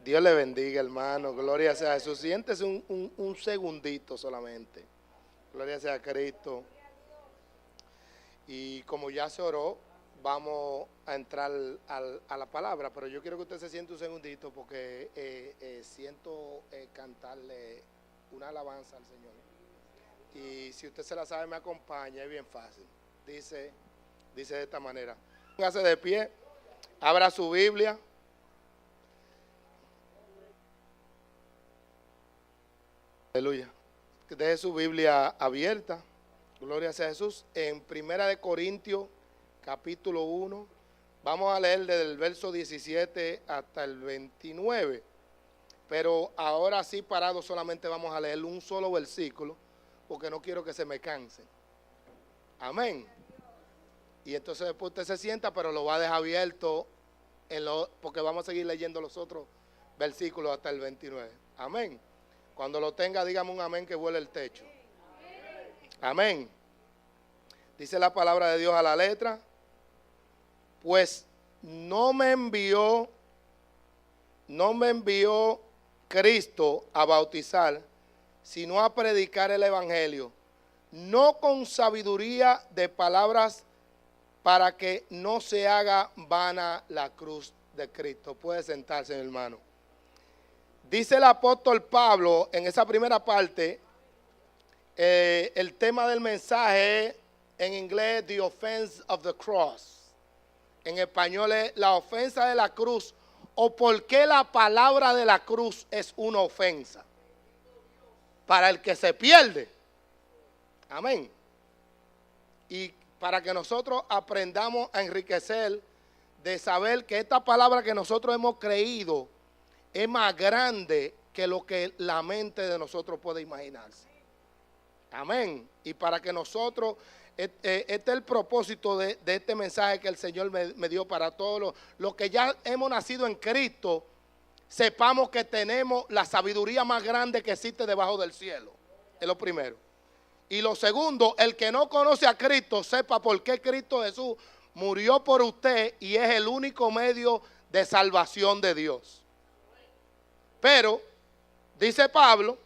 Dios le bendiga, hermano. Gloria sea a Jesús. Siéntese un segundito solamente. Gloria sea a Cristo. Y como ya se oró, vamos a entrar a la palabra. Pero yo quiero que usted se siente un segundito porque siento cantarle una alabanza al Señor. Y si usted se la sabe, me acompaña. Es bien fácil. Dice de esta manera. Póngase de pie. Abra su Biblia. Aleluya. Deje su Biblia abierta. Gloria sea a Jesús. En Primera de Corintios, capítulo 1. Vamos a leer desde el verso 17 hasta el 29. Pero ahora sí, parado, solamente vamos a leer un solo versículo, porque no quiero que se me canse. Amén. Y entonces después usted se sienta, pero lo va a dejar abierto, porque vamos a seguir leyendo los otros versículos hasta el 29. Amén. Cuando lo tenga, dígame un amén que vuele el techo. Amén. Dice la palabra de Dios a la letra. Pues no me envió Cristo a bautizar, sino a predicar el evangelio, no con sabiduría de palabras, para que no se haga vana la cruz de Cristo. Puede sentarse, mi hermano. Dice el apóstol Pablo en esa primera parte, el tema del mensaje en inglés, the offense of the cross. En español es la ofensa de la cruz, o por qué la palabra de la cruz es una ofensa para el que se pierde. Amén. Y para que nosotros aprendamos a enriquecer de saber que esta palabra que nosotros hemos creído es más grande que lo que la mente de nosotros puede imaginarse. Amén. Y para que nosotros, este es el propósito de este mensaje que el Señor me dio para todos los que ya hemos nacido en Cristo, sepamos que tenemos la sabiduría más grande que existe debajo del cielo. Es lo primero. Y lo segundo, el que no conoce a Cristo, sepa por qué Cristo Jesús murió por usted y es el único medio de salvación de Dios. Pero, dice Pablo,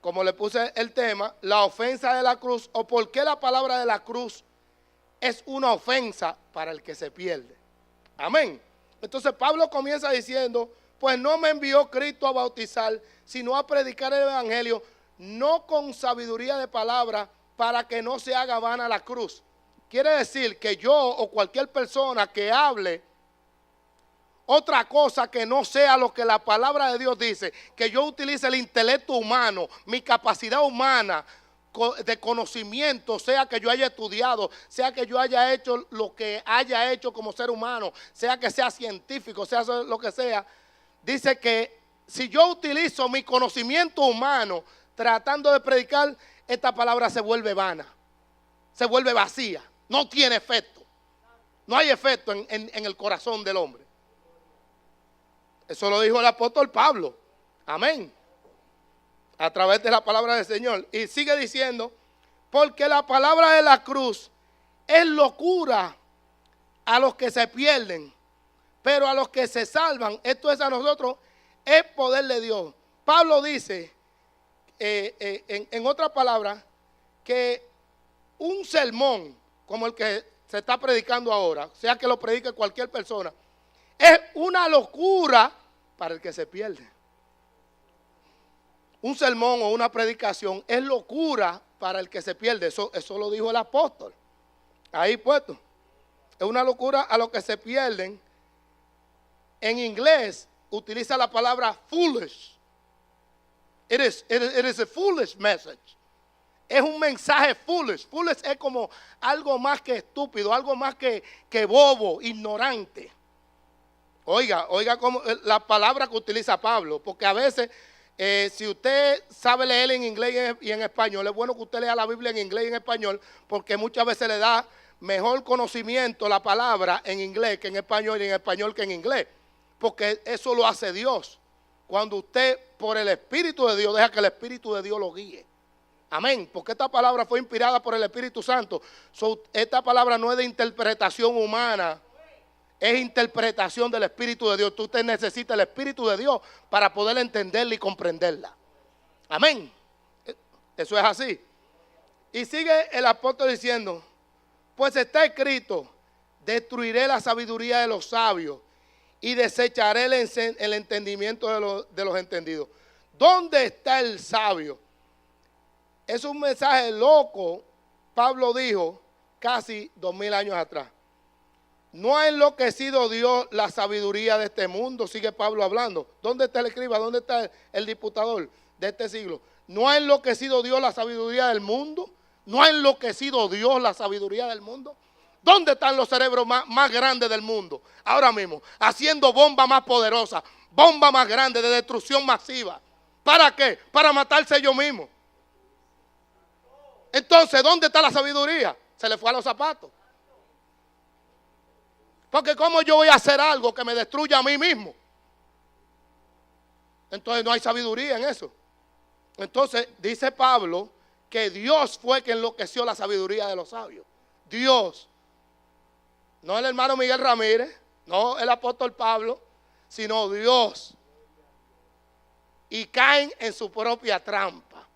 como le puse el tema, la ofensa de la cruz, o por qué la palabra de la cruz es una ofensa para el que se pierde. Amén. Entonces Pablo comienza diciendo, pues no me envió Cristo a bautizar, sino a predicar el evangelio, no con sabiduría de palabra, para que no se haga vana la cruz. Quiere decir que yo o cualquier persona que hable otra cosa que no sea lo que la palabra de Dios dice, que yo utilice el intelecto humano, mi capacidad humana de conocimiento, sea que yo haya estudiado, sea que yo haya hecho lo que haya hecho como ser humano, sea que sea científico, sea lo que sea, dice que si yo utilizo mi conocimiento humano tratando de predicar, esta palabra se vuelve vana, se vuelve vacía, no tiene efecto, no hay efecto en el corazón del hombre. Eso lo dijo el apóstol Pablo. Amén. A través de la palabra del Señor. Y sigue diciendo, porque la palabra de la cruz es locura a los que se pierden, pero a los que se salvan, esto es a nosotros, es poder de Dios. Pablo dice, en otra palabra, que un sermón como el que se está predicando ahora, sea que lo predique cualquier persona, es una locura para el que se pierde. Un sermón o una predicación es locura para el que se pierde. Eso lo dijo el apóstol. Ahí puesto. Es una locura a los que se pierden. En inglés utiliza la palabra foolish. It is a foolish message. Es un mensaje foolish. Foolish es como algo más que estúpido, algo más que bobo, ignorante. Oiga como la palabra que utiliza Pablo, porque a veces si usted sabe leer en inglés y en español, es bueno que usted lea la Biblia en inglés y en español, porque muchas veces le da mejor conocimiento la palabra en inglés que en español y en español que en inglés, porque eso lo hace Dios. Cuando usted por el Espíritu de Dios deja que el Espíritu de Dios lo guíe. Amén, porque esta palabra fue inspirada por el Espíritu Santo. Esta palabra no es de interpretación humana. es interpretación del Espíritu de Dios. Usted necesita el Espíritu de Dios para poder entenderla y comprenderla. Amén. Eso es así. Y sigue el apóstol diciendo, pues está escrito, destruiré la sabiduría de los sabios y desecharé el entendimiento de los entendidos. ¿Dónde está el sabio? Es un mensaje loco, Pablo dijo casi 2000 años atrás. No ha enloquecido Dios la sabiduría de este mundo, sigue Pablo hablando. ¿Dónde está el escriba? ¿Dónde está el diputador de este siglo? ¿No ha enloquecido Dios la sabiduría del mundo? ¿No ha enloquecido Dios la sabiduría del mundo? ¿Dónde están los cerebros más grandes del mundo? Ahora mismo, haciendo bombas más poderosas, bombas más grandes de destrucción masiva. ¿Para qué? Para matarse ellos mismos. Entonces, ¿dónde está la sabiduría? Se le fue a los zapatos. Porque ¿cómo yo voy a hacer algo que me destruya a mí mismo? Entonces no hay sabiduría en eso. Entonces dice Pablo que Dios fue quien enloqueció la sabiduría de los sabios. Dios. No el hermano Miguel Ramírez, no el apóstol Pablo, sino Dios. Y caen en su propia trampa.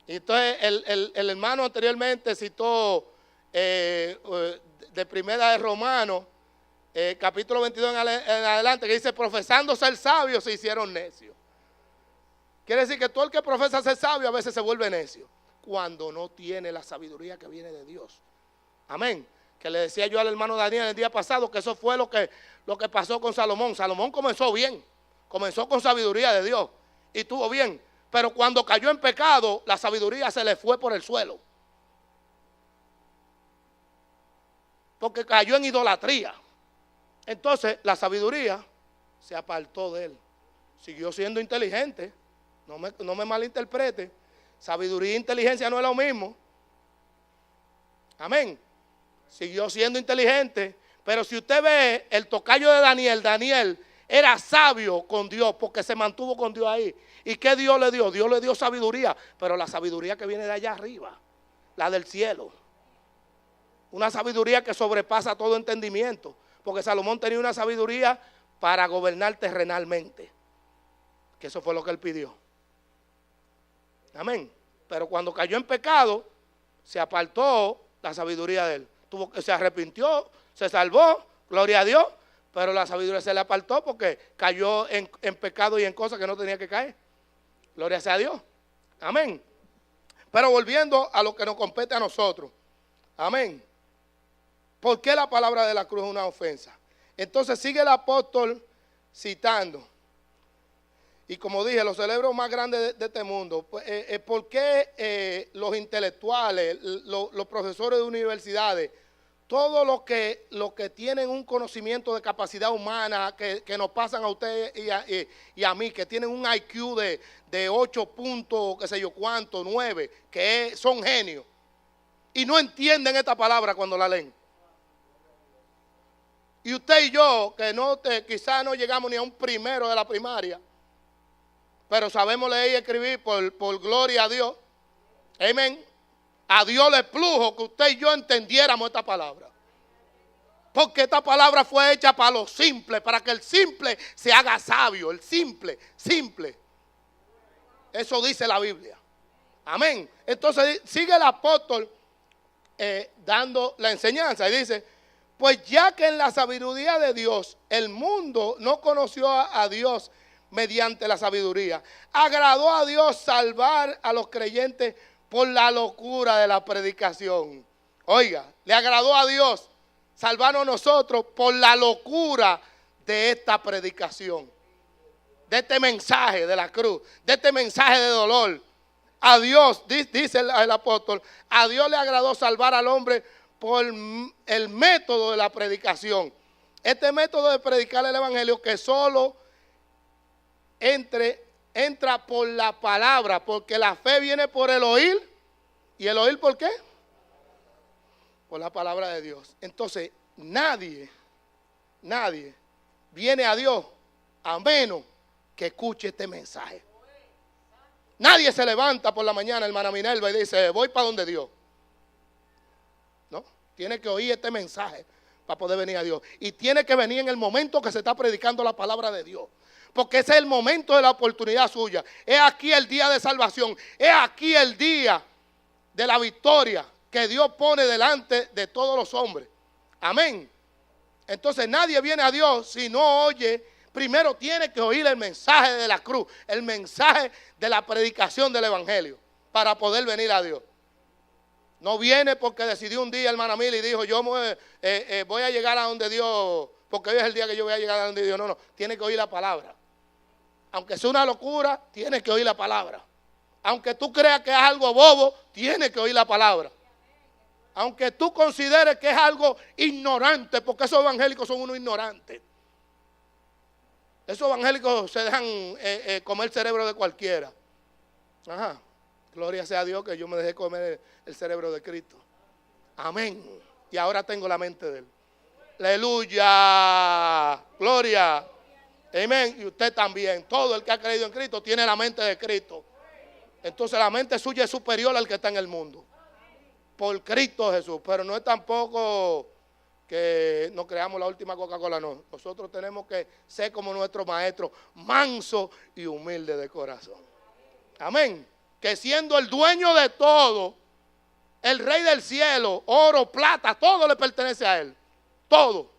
Entonces el hermano anteriormente citó de primera de Romanos, capítulo 22 en adelante, que dice, profesando ser sabios se hicieron necios. Quiere decir que todo el que profesa ser sabio a veces se vuelve necio, cuando no tiene la sabiduría que viene de Dios. Amén. Que le decía yo al hermano Daniel el día pasado que eso fue lo que pasó con Salomón. Salomón comenzó bien, comenzó con sabiduría de Dios y estuvo bien. Pero cuando cayó en pecado, la sabiduría se le fue por el suelo. Porque cayó en idolatría. Entonces la sabiduría se apartó de él. Siguió siendo inteligente. No me malinterprete. Sabiduría e inteligencia no es lo mismo. Amén. Siguió siendo inteligente. Pero si usted ve el tocayo de Daniel, Daniel era sabio con Dios porque se mantuvo con Dios ahí. ¿Y qué Dios le dio? Dios le dio sabiduría, pero la sabiduría que viene de allá arriba, la del cielo. Una sabiduría que sobrepasa todo entendimiento, porque Salomón tenía una sabiduría para gobernar terrenalmente, que eso fue lo que él pidió. Amén. Pero cuando cayó en pecado, se apartó la sabiduría de él. Se arrepintió, se salvó, gloria a Dios, pero la sabiduría se le apartó porque cayó en pecado y en cosas que no tenía que caer. Gloria sea a Dios. Amén. Pero volviendo a lo que nos compete a nosotros. Amén. ¿Por qué la palabra de la cruz es una ofensa? Entonces sigue el apóstol citando. Y como dije, los cerebros más grandes de este mundo. ¿Por qué los intelectuales, los profesores de universidades, todos los que tienen un conocimiento de capacidad humana, que nos pasan a usted y a mí, que tienen un IQ de 8 puntos, qué sé yo cuánto, 9, que son genios, y no entienden esta palabra cuando la leen? Y usted y yo, que quizás no llegamos ni a un primero de la primaria, pero sabemos leer y escribir por gloria a Dios. Amén. A Dios le plujo que usted y yo entendiéramos esta palabra. Porque esta palabra fue hecha para los simples, para que el simple se haga sabio. El simple. Eso dice la Biblia. Amén. Entonces sigue el apóstol dando la enseñanza y dice, pues ya que en la sabiduría de Dios el mundo no conoció a Dios mediante la sabiduría, agradó a Dios salvar a los creyentes por la locura de la predicación. Oiga, le agradó a Dios salvarnos a nosotros por la locura de esta predicación, de este mensaje de la cruz, de este mensaje de dolor. A Dios, dice el apóstol, a Dios le agradó salvar al hombre por el método de la predicación. Este método de predicar el evangelio que solo entra por la palabra, porque la fe viene por el oír. ¿Y el oír por qué? Por la palabra de Dios. Entonces, nadie viene a Dios a menos que escuche este mensaje. Nadie se levanta por la mañana, hermana Minerva, y dice, voy para donde Dios. No, tiene que oír este mensaje. para poder venir a Dios. Y tiene que venir en el momento que se está predicando la palabra de Dios. Porque ese es el momento de la oportunidad suya. Es aquí el día de salvación. Es aquí el día de la victoria que Dios pone delante de todos los hombres. Amén. Entonces nadie viene a Dios si no oye. Primero tiene que oír el mensaje de la cruz, el mensaje de la predicación del evangelio, para poder venir a Dios. No viene porque decidió un día hermana Mili y dijo, yo voy a llegar a donde Dios, porque hoy es el día que yo voy a llegar a donde Dios. No, tiene que oír la palabra. Aunque sea una locura, tiene que oír la palabra. Aunque tú creas que es algo bobo, tiene que oír la palabra. Aunque tú consideres que es algo ignorante, porque esos evangélicos son unos ignorantes. Esos evangélicos se dejan comer el cerebro de cualquiera. Ajá. Gloria sea a Dios que yo me dejé comer el cerebro de Cristo. Amén. Y ahora tengo la mente de Él. Aleluya. Gloria. Amén. Y usted también. Todo el que ha creído en Cristo tiene la mente de Cristo. Entonces la mente suya es superior al que está en el mundo. Por Cristo Jesús. Pero no es tampoco que nos creamos la última Coca-Cola, no. Nosotros tenemos que ser como nuestro maestro, manso y humilde de corazón. Amén. Que siendo el dueño de todo, el rey del cielo, oro, plata, todo le pertenece a él. Todo.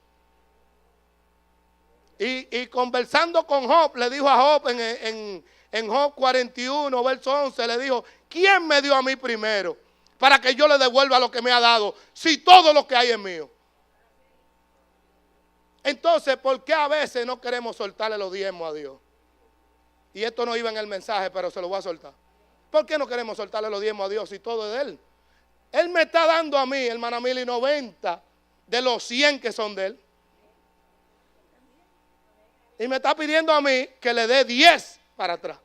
Y conversando con Job, le dijo a Job en Job 41, verso 11, le dijo, ¿quién me dio a mí primero para que yo le devuelva lo que me ha dado, si todo lo que hay es mío? Entonces, ¿por qué a veces no queremos soltarle los diezmos a Dios? Y esto no iba en el mensaje, pero se lo voy a soltar. ¿Por qué no queremos soltarle los diezmos a Dios si todo es de Él? Él me está dando a mí, hermana Mili, 90 de los 100 que son de Él. Y me está pidiendo a mí que le dé 10 para atrás.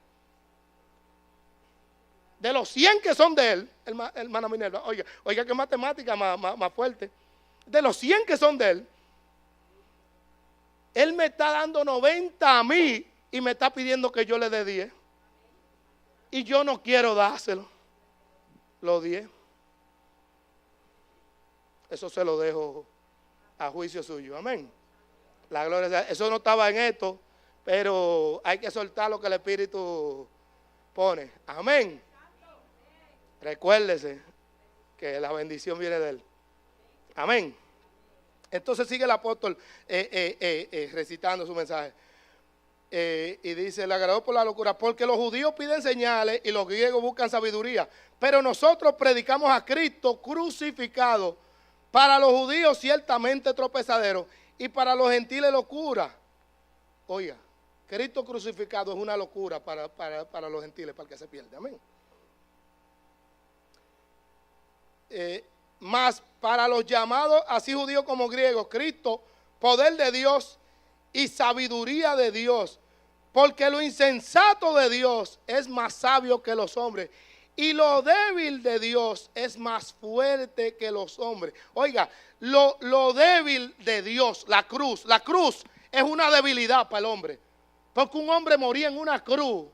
De los 100 que son de Él, hermana Minerva, oiga qué matemática más fuerte. De los 100 que son de Él, Él me está dando 90 a mí y me está pidiendo que yo le dé 10. Y yo no quiero dárselo, los 10. Eso se lo dejo a juicio suyo. Amén. La gloria sea. Eso no estaba en esto, pero hay que soltar lo que el Espíritu pone. Amén. Recuérdese que la bendición viene de Él. Amén. Entonces sigue el apóstol recitando su mensaje. Y dice, le agradó por la locura, porque los judíos piden señales y los griegos buscan sabiduría. Pero nosotros predicamos a Cristo crucificado, para los judíos ciertamente tropezadero y para los gentiles locura. Oiga, Cristo crucificado es una locura para los gentiles, para el que se pierde. Amén. Mas para los llamados, así judíos como griegos, Cristo, poder de Dios y sabiduría de Dios, porque lo insensato de Dios es más sabio que los hombres, y lo débil de Dios es más fuerte que los hombres. Oiga, lo débil de Dios, la cruz es una debilidad para el hombre, porque un hombre moría en una cruz,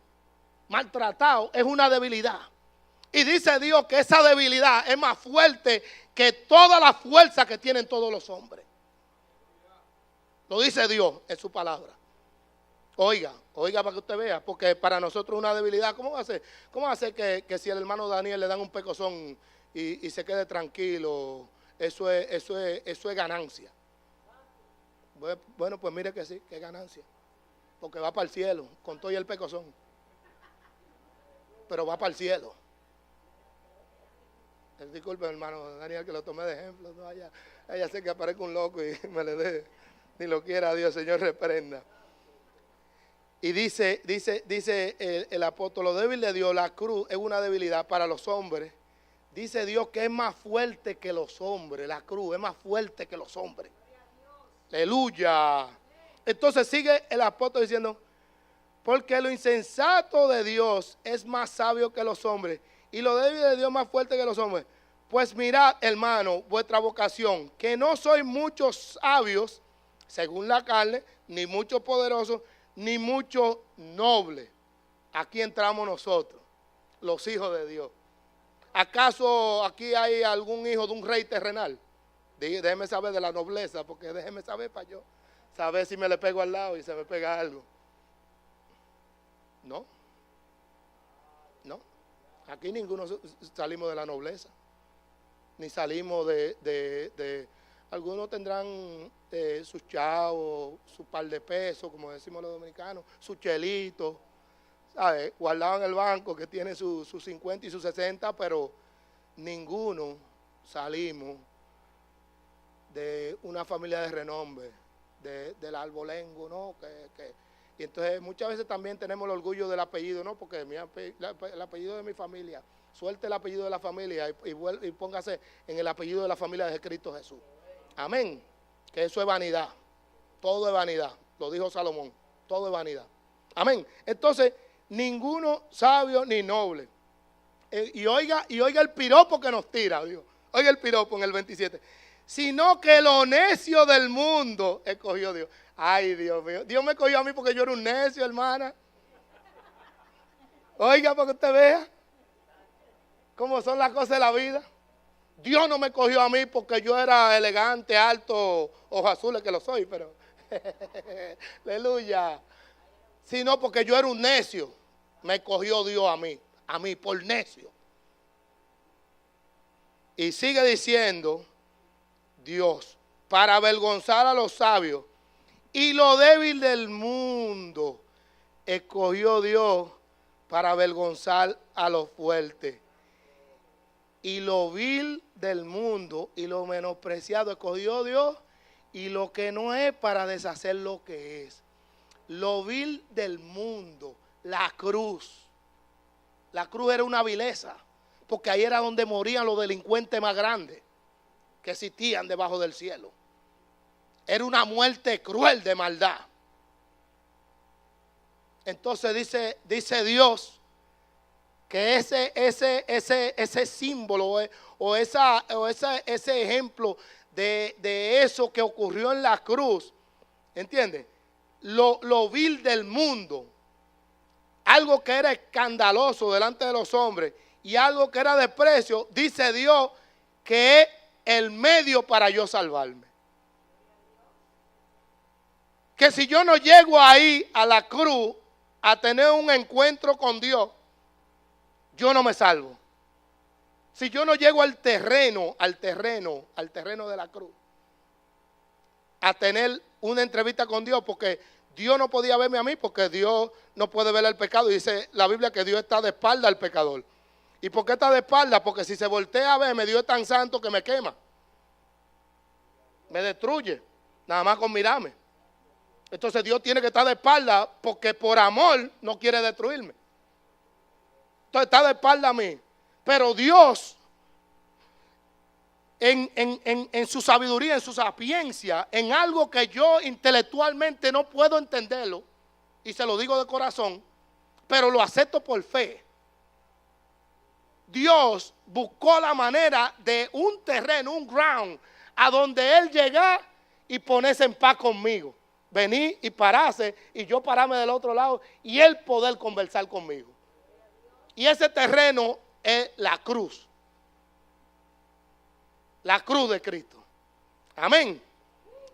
maltratado, es una debilidad. Y dice Dios que esa debilidad es más fuerte que toda la fuerza que tienen todos los hombres. Lo dice Dios en su palabra. Oiga para que usted vea, porque para nosotros una debilidad, ¿cómo va a ser? ¿Cómo va a ser que si el hermano Daniel le dan un pecozón y se quede tranquilo, eso es ganancia? Bueno, pues mire que sí, que es ganancia. Porque va para el cielo, con todo y el pecozón. Pero va para el cielo. Disculpe, hermano Daniel, que lo tomé de ejemplo. No, allá sé que aparezca un loco y me le dé, ni lo quiera Dios, Señor, reprenda. Y dice el apóstol, lo débil de Dios, la cruz es una debilidad para los hombres. Dice Dios que es más fuerte que los hombres, la cruz es más fuerte que los hombres. Aleluya. Entonces sigue el apóstol diciendo, porque lo insensato de Dios es más sabio que los hombres, y lo débil de Dios más fuerte que los hombres. Pues mirad, hermano, vuestra vocación, que no sois muchos sabios, según la carne, ni muchos poderosos, ni muchos nobles. Aquí entramos nosotros, los hijos de Dios. ¿Acaso aquí hay algún hijo de un rey terrenal? Déjeme saber de la nobleza, porque déjeme saber para yo saber si me le pego al lado y se me pega algo. No, no. Aquí ninguno salimos de la nobleza, ni salimos algunos tendrán sus chavos, su par de pesos, como decimos los dominicanos, su chelito, ¿sabes? Guardado en el banco que tiene sus 50 y sus 60, pero ninguno salimos de una familia de renombre, del albolengo, ¿no? Y entonces muchas veces también tenemos el orgullo del apellido, ¿no? Porque el apellido de mi familia, suelte el apellido de la familia y póngase en el apellido de la familia de Cristo Jesús. Amén. Que eso es vanidad. Todo es vanidad. Lo dijo Salomón. Todo es vanidad. Amén. Entonces, ninguno sabio ni noble. Y oiga el piropo que nos tira, Dios. Oiga el piropo en el 27. Sino que lo necio del mundo escogió Dios. Ay, Dios mío. Dios me cogió a mí porque yo era un necio, hermana. Oiga, para que usted vea cómo son las cosas de la vida. Dios no me cogió a mí porque yo era elegante, alto, ojos azules, que lo soy, pero aleluya. Sino porque yo era un necio. Me cogió Dios a mí por necio. Y sigue diciendo Dios, para avergonzar a los sabios y lo débil del mundo, escogió Dios para avergonzar a los fuertes. Y lo vil del mundo y lo menospreciado escogió Dios, y lo que no es para deshacer lo que es. Lo vil del mundo, la cruz. La cruz era una vileza, porque ahí era donde morían los delincuentes más grandes que existían debajo del cielo. Era una muerte cruel de maldad. Entonces dice Dios que ese símbolo o ese ejemplo de eso que ocurrió en la cruz, ¿entiendes? Lo vil del mundo, algo que era escandaloso delante de los hombres y algo que era desprecio, dice Dios que es el medio para yo salvarme. Que si yo no llego ahí a la cruz a tener un encuentro con Dios, yo no me salvo. Si yo no llego al terreno de la cruz, a tener una entrevista con Dios, porque Dios no podía verme a mí, porque Dios no puede ver el pecado. Dice la Biblia que Dios está de espalda al pecador. ¿Y por qué está de espalda? Porque si se voltea a verme, Dios es tan santo que me quema. Me destruye, nada más con mirarme. Entonces Dios tiene que estar de espalda porque por amor no quiere destruirme. Entonces está de espalda a mí. Pero Dios, en su sabiduría, en su sapiencia, en algo que yo intelectualmente no puedo entenderlo, y se lo digo de corazón, pero lo acepto por fe. Dios buscó la manera de un terreno, un ground, a donde Él llegara y ponerse en paz conmigo. Venir y pararse y yo pararme del otro lado y Él poder conversar conmigo. Y ese terreno es la cruz. La cruz de Cristo. Amén.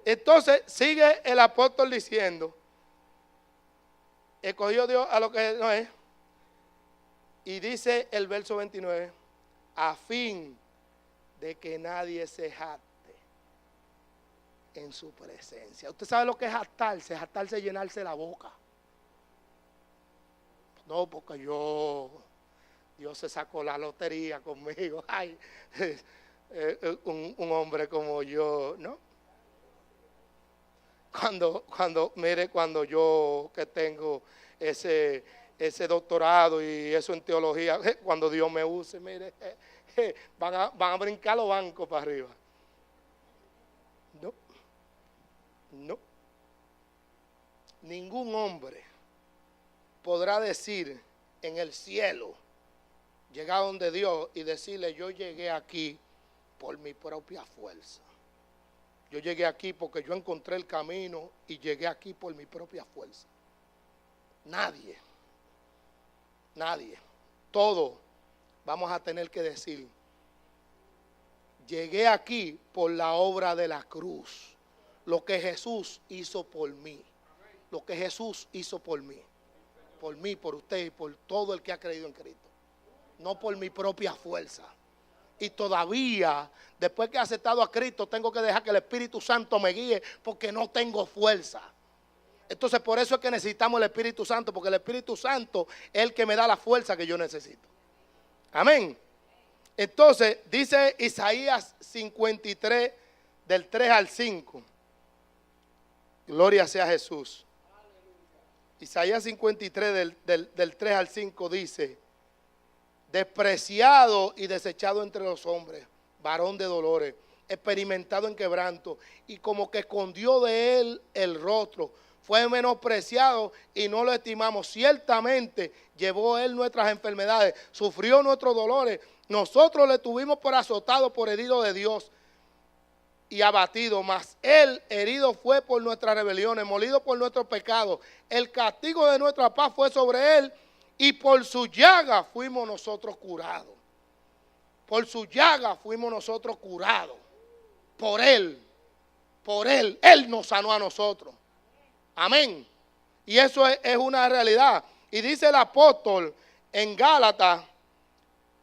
Entonces sigue el apóstol diciendo, escogió Dios a lo que no es. Y dice el verso 29, a fin de que nadie se jacte en su presencia. ¿Usted sabe lo que es jactarse? Jactarse es llenarse la boca. No, porque Dios se sacó la lotería conmigo. Ay, un hombre como yo, ¿no? Cuando yo que tengo ese doctorado y eso en teología, cuando Dios me use, mire, van a brincar los bancos para arriba. No. Ningún hombre podrá decir en el cielo, llegar donde Dios y decirle, yo llegué aquí por mi propia fuerza. Yo llegué aquí porque yo encontré el camino y llegué aquí por mi propia fuerza. Nadie. Todos vamos a tener que decir, llegué aquí por la obra de la cruz. Lo que Jesús hizo por mí. Lo que Jesús hizo por mí. Por mí, por usted y por todo el que ha creído en Cristo. No por mi propia fuerza. Y todavía, después que he aceptado a Cristo, tengo que dejar que el Espíritu Santo me guíe porque no tengo fuerza. Entonces por eso es que necesitamos el Espíritu Santo, porque el Espíritu Santo es el que me da la fuerza que yo necesito. Amén. Entonces dice Isaías 53 del 3 al 5. Gloria sea a Jesús. Isaías 53 del 3 al 5 dice: despreciado y desechado entre los hombres, varón de dolores, experimentado en quebranto, y como que escondió de él el rostro. Fue menospreciado y no lo estimamos. Ciertamente llevó él nuestras enfermedades, sufrió nuestros dolores. Nosotros le tuvimos por azotado, por herido de Dios y abatido. Mas él herido fue por nuestras rebeliones, molido por nuestros pecados. El castigo de nuestra paz fue sobre él, y por su llaga fuimos nosotros curados. Por su llaga fuimos nosotros curados. Por él, él nos sanó a nosotros. Amén. Y eso es una realidad. Y dice el apóstol en Gálatas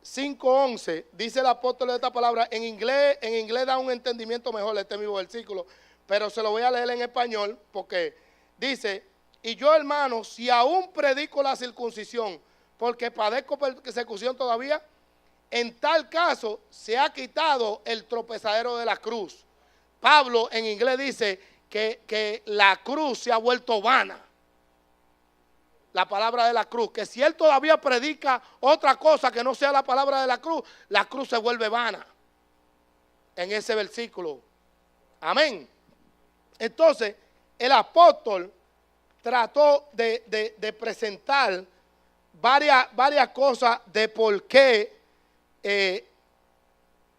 5:11, dice el apóstol de esta palabra, en inglés da un entendimiento mejor este mismo versículo, pero se lo voy a leer en español porque dice: y yo, hermano, si aún predico la circuncisión, porque padezco persecución todavía, en tal caso se ha quitado el tropezadero de la cruz. Pablo en inglés dice que la cruz se ha vuelto vana. La palabra de la cruz, que si él todavía predica otra cosa que no sea la palabra de la cruz se vuelve vana. En ese versículo. Amén. Entonces, el apóstol trató de presentar varias cosas de por qué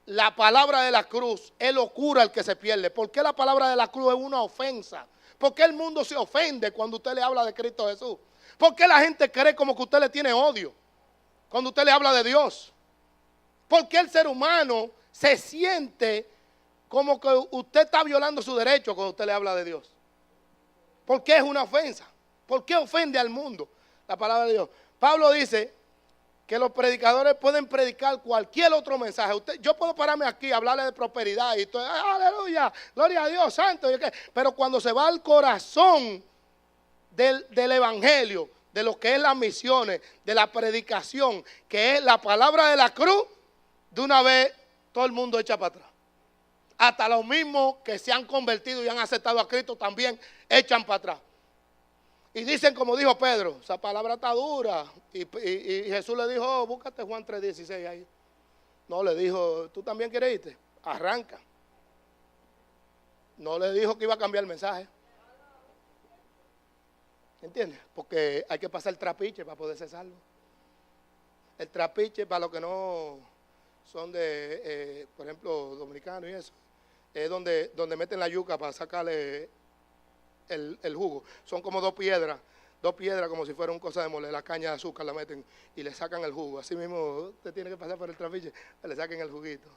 la palabra de la cruz es locura al que se pierde. ¿Por qué la palabra de la cruz es una ofensa? ¿Por qué el mundo se ofende cuando usted le habla de Cristo Jesús? ¿Por qué la gente cree como que usted le tiene odio cuando usted le habla de Dios? ¿Por qué el ser humano se siente como que usted está violando su derecho cuando usted le habla de Dios? ¿Por qué es una ofensa? ¿Por qué ofende al mundo la palabra de Dios? Pablo dice que los predicadores pueden predicar cualquier otro mensaje. Yo puedo pararme aquí, hablarle de prosperidad y todo, aleluya, gloria a Dios, santo. Pero cuando se va al corazón del evangelio, de lo que es las misiones, de la predicación, que es la palabra de la cruz, de una vez todo el mundo echa para atrás. Hasta los mismos que se han convertido y han aceptado a Cristo también echan para atrás. Y dicen como dijo Pedro, esa palabra está dura. Y Jesús le dijo, oh, búscate Juan 3:16 ahí. No, le dijo, ¿tú también quieres irte? Arranca. No le dijo que iba a cambiar el mensaje. ¿Entiendes? Porque hay que pasar el trapiche para poder ser salvo. El trapiche, para los que no son de, por ejemplo, dominicanos y eso, es donde meten la yuca para sacarle el jugo. Son como dos piedras como si fuera una cosa de moler, la caña de azúcar la meten y le sacan el jugo. Así mismo usted tiene que pasar por el trapiche para que le saquen el juguito.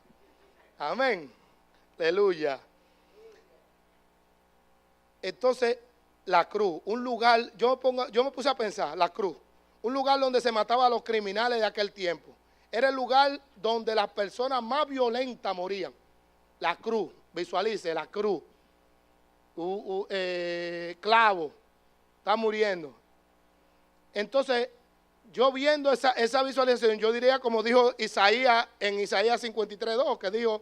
Amén. Aleluya. Entonces, la cruz, un lugar, yo me puse a pensar, la cruz, un lugar donde se mataba a los criminales de aquel tiempo. Era el lugar donde las personas más violentas morían. La cruz, visualice, la cruz. Clavo, está muriendo. Entonces, yo viendo esa visualización, yo diría como dijo Isaías en Isaías 53:2, que dijo,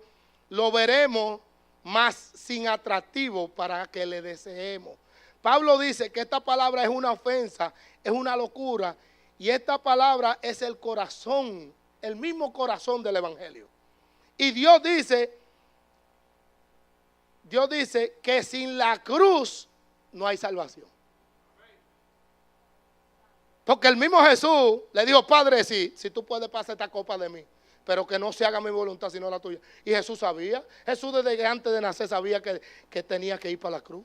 lo veremos más sin atractivo para que le deseemos. Pablo dice que esta palabra es una ofensa, es una locura, y esta palabra es el corazón, el mismo corazón del evangelio. Y Dios dice que sin la cruz no hay salvación. Porque el mismo Jesús le dijo, Padre, si tú puedes pasar esta copa de mí, pero que no se haga mi voluntad sino la tuya. Y Jesús sabía, Jesús desde antes de nacer sabía que tenía que ir para la cruz.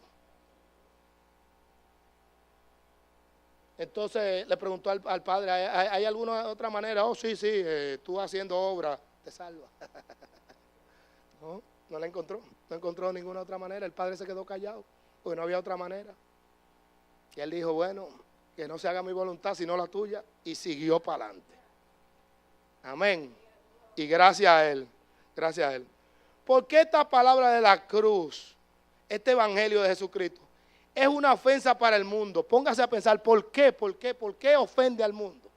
Entonces le preguntó al Padre, ¿hay alguna otra manera? Oh, sí, tú haciendo obra te salva. No la encontró. No encontró ninguna otra manera. El padre se quedó callado porque no había otra manera. Y él dijo, bueno, que no se haga mi voluntad sino la tuya. Y siguió para adelante. Amén. Y gracias a él. Gracias a él. ¿Por qué esta palabra de la cruz, este evangelio de Jesucristo, es una ofensa para el mundo? Póngase a pensar, ¿por qué? ¿Por qué? ¿Por qué ofende al mundo?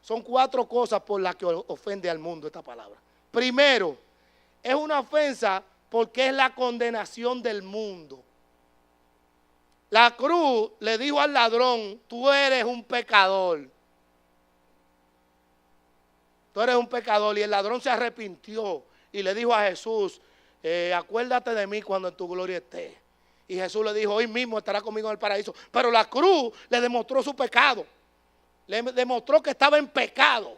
Son 4 cosas por las que ofende al mundo esta palabra. Primero, es una ofensa porque es la condenación del mundo. La cruz le dijo al ladrón, tú eres un pecador. Tú eres un pecador. Y el ladrón se arrepintió y le dijo a Jesús, acuérdate de mí cuando en tu gloria esté. Y Jesús le dijo, hoy mismo estará conmigo en el paraíso. Pero la cruz le demostró su pecado. Le demostró que estaba en pecado.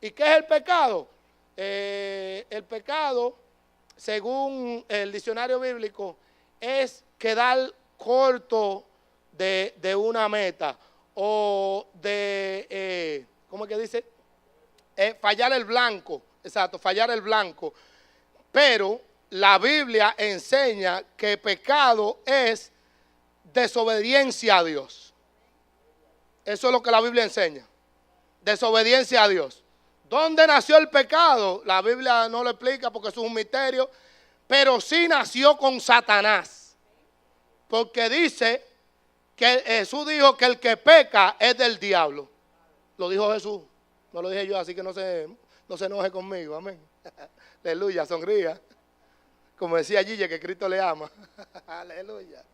¿Y qué es el pecado? El pecado, según el diccionario bíblico, es quedar corto de una meta. O de, ¿cómo es que dice? Fallar el blanco. Exacto, fallar el blanco. Pero la Biblia enseña que pecado es desobediencia a Dios. Eso es lo que la Biblia enseña. Desobediencia a Dios. ¿Dónde nació el pecado? La Biblia no lo explica porque eso es un misterio. Pero sí nació con Satanás. Porque dice que Jesús dijo que el que peca es del diablo. Lo dijo Jesús. No lo dije yo, así que no se enoje conmigo. Amén. Aleluya, sonría. Como decía Gille, que Cristo le ama. Aleluya.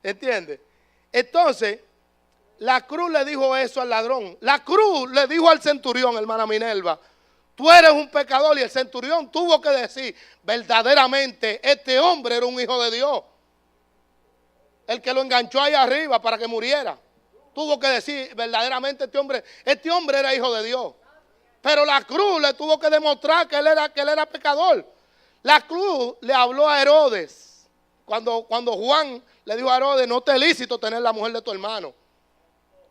¿Entiende? Entonces, la cruz le dijo eso al ladrón. La cruz le dijo al centurión, hermana Minerva, tú eres un pecador. Y el centurión tuvo que decir, verdaderamente, este hombre era un hijo de Dios. El que lo enganchó ahí arriba para que muriera. Tuvo que decir, verdaderamente, este hombre era hijo de Dios. Pero la cruz le tuvo que demostrar que él era pecador. La cruz le habló a Herodes. Cuando Juan le dijo a Herodes, no te es lícito tener la mujer de tu hermano.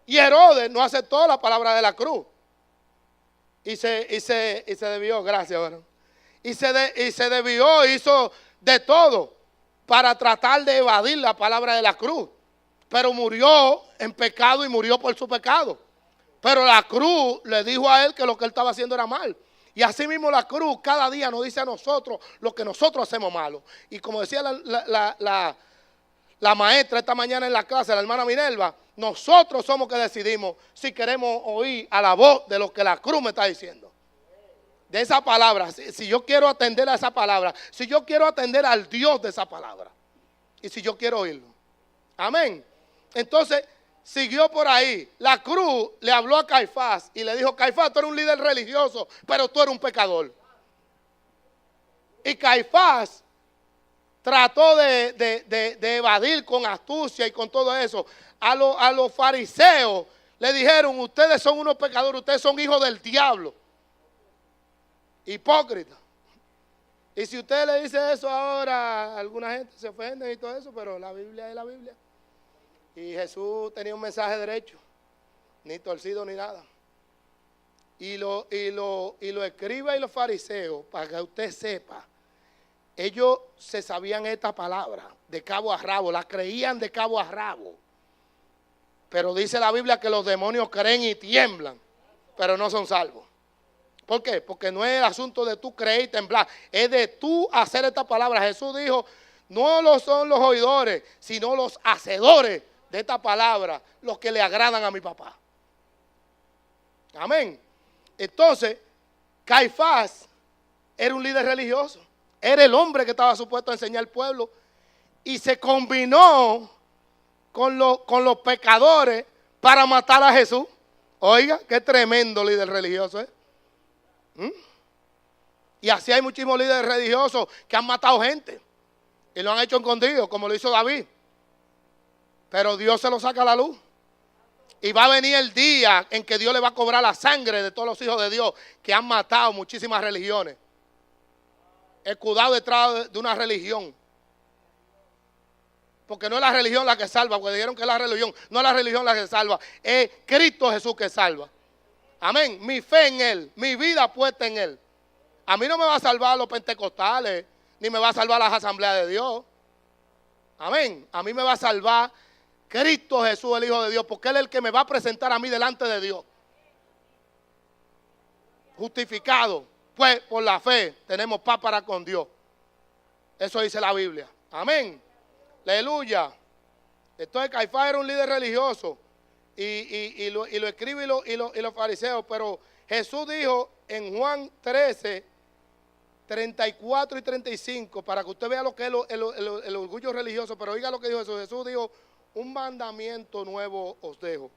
Y Herodes no aceptó la palabra de la cruz. Y se desvió, gracias, bueno. Y se desvió, hizo de todo para tratar de evadir la palabra de la cruz. Pero murió en pecado y murió por su pecado. Pero la cruz le dijo a él que lo que él estaba haciendo era mal. Y así mismo la cruz cada día nos dice a nosotros lo que nosotros hacemos malo. Y como decía la maestra esta mañana en la clase, la hermana Minerva, nosotros somos que decidimos si queremos oír a la voz de lo que la cruz me está diciendo. De esa palabra, si yo quiero atender a esa palabra, si yo quiero atender al Dios de esa palabra. Y si yo quiero oírlo. Amén. Entonces, siguió por ahí. La cruz le habló a Caifás y le dijo, Caifás, tú eres un líder religioso, pero tú eres un pecador. Y Caifás trató de evadir con astucia y con todo eso. A los fariseos le dijeron, ustedes son unos pecadores, ustedes son hijos del diablo. Hipócritas. Y si usted le dice eso ahora, alguna gente se ofende y todo eso, pero la Biblia es la Biblia. Y Jesús tenía un mensaje derecho, ni torcido ni nada. Y los escribas y los fariseos, para que usted sepa, ellos se sabían esta palabra de cabo a rabo, la creían de cabo a rabo. Pero dice la Biblia que los demonios creen y tiemblan, pero no son salvos. ¿Por qué? Porque no es el asunto de tú creer y temblar, es de tú hacer esta palabra. Jesús dijo, no lo son los oidores, sino los hacedores de esta palabra, los que le agradan a mi papá. Amén. Entonces, Caifás era un líder religioso. Era el hombre que estaba supuesto a enseñar al pueblo. Y se combinó con los pecadores para matar a Jesús. Oiga, qué tremendo líder religioso es. Y así hay muchísimos líderes religiosos que han matado gente. Y lo han hecho escondido, como lo hizo David. Pero Dios se lo saca a la luz. Y va a venir el día en que Dios le va a cobrar la sangre de todos los hijos de Dios que han matado muchísimas religiones. Escudado detrás de una religión. Porque no es la religión la que salva, porque dijeron que es la religión. No es la religión la que salva, es Cristo Jesús que salva. Amén. Mi fe en Él, mi vida puesta en Él. A mí no me va a salvar los pentecostales, ni me va a salvar las asambleas de Dios. Amén. A mí me va a salvar Cristo Jesús, el Hijo de Dios, porque Él es el que me va a presentar a mí delante de Dios. Justificado, pues por la fe tenemos paz para con Dios. Eso dice la Biblia. Amén. Aleluya. Entonces Caifás era un líder religioso y lo escribe y los fariseos, pero Jesús dijo en Juan 13, 34 y 35, para que usted vea lo que es el orgullo religioso, pero oiga lo que dijo Jesús. Jesús dijo, un mandamiento nuevo os dejo,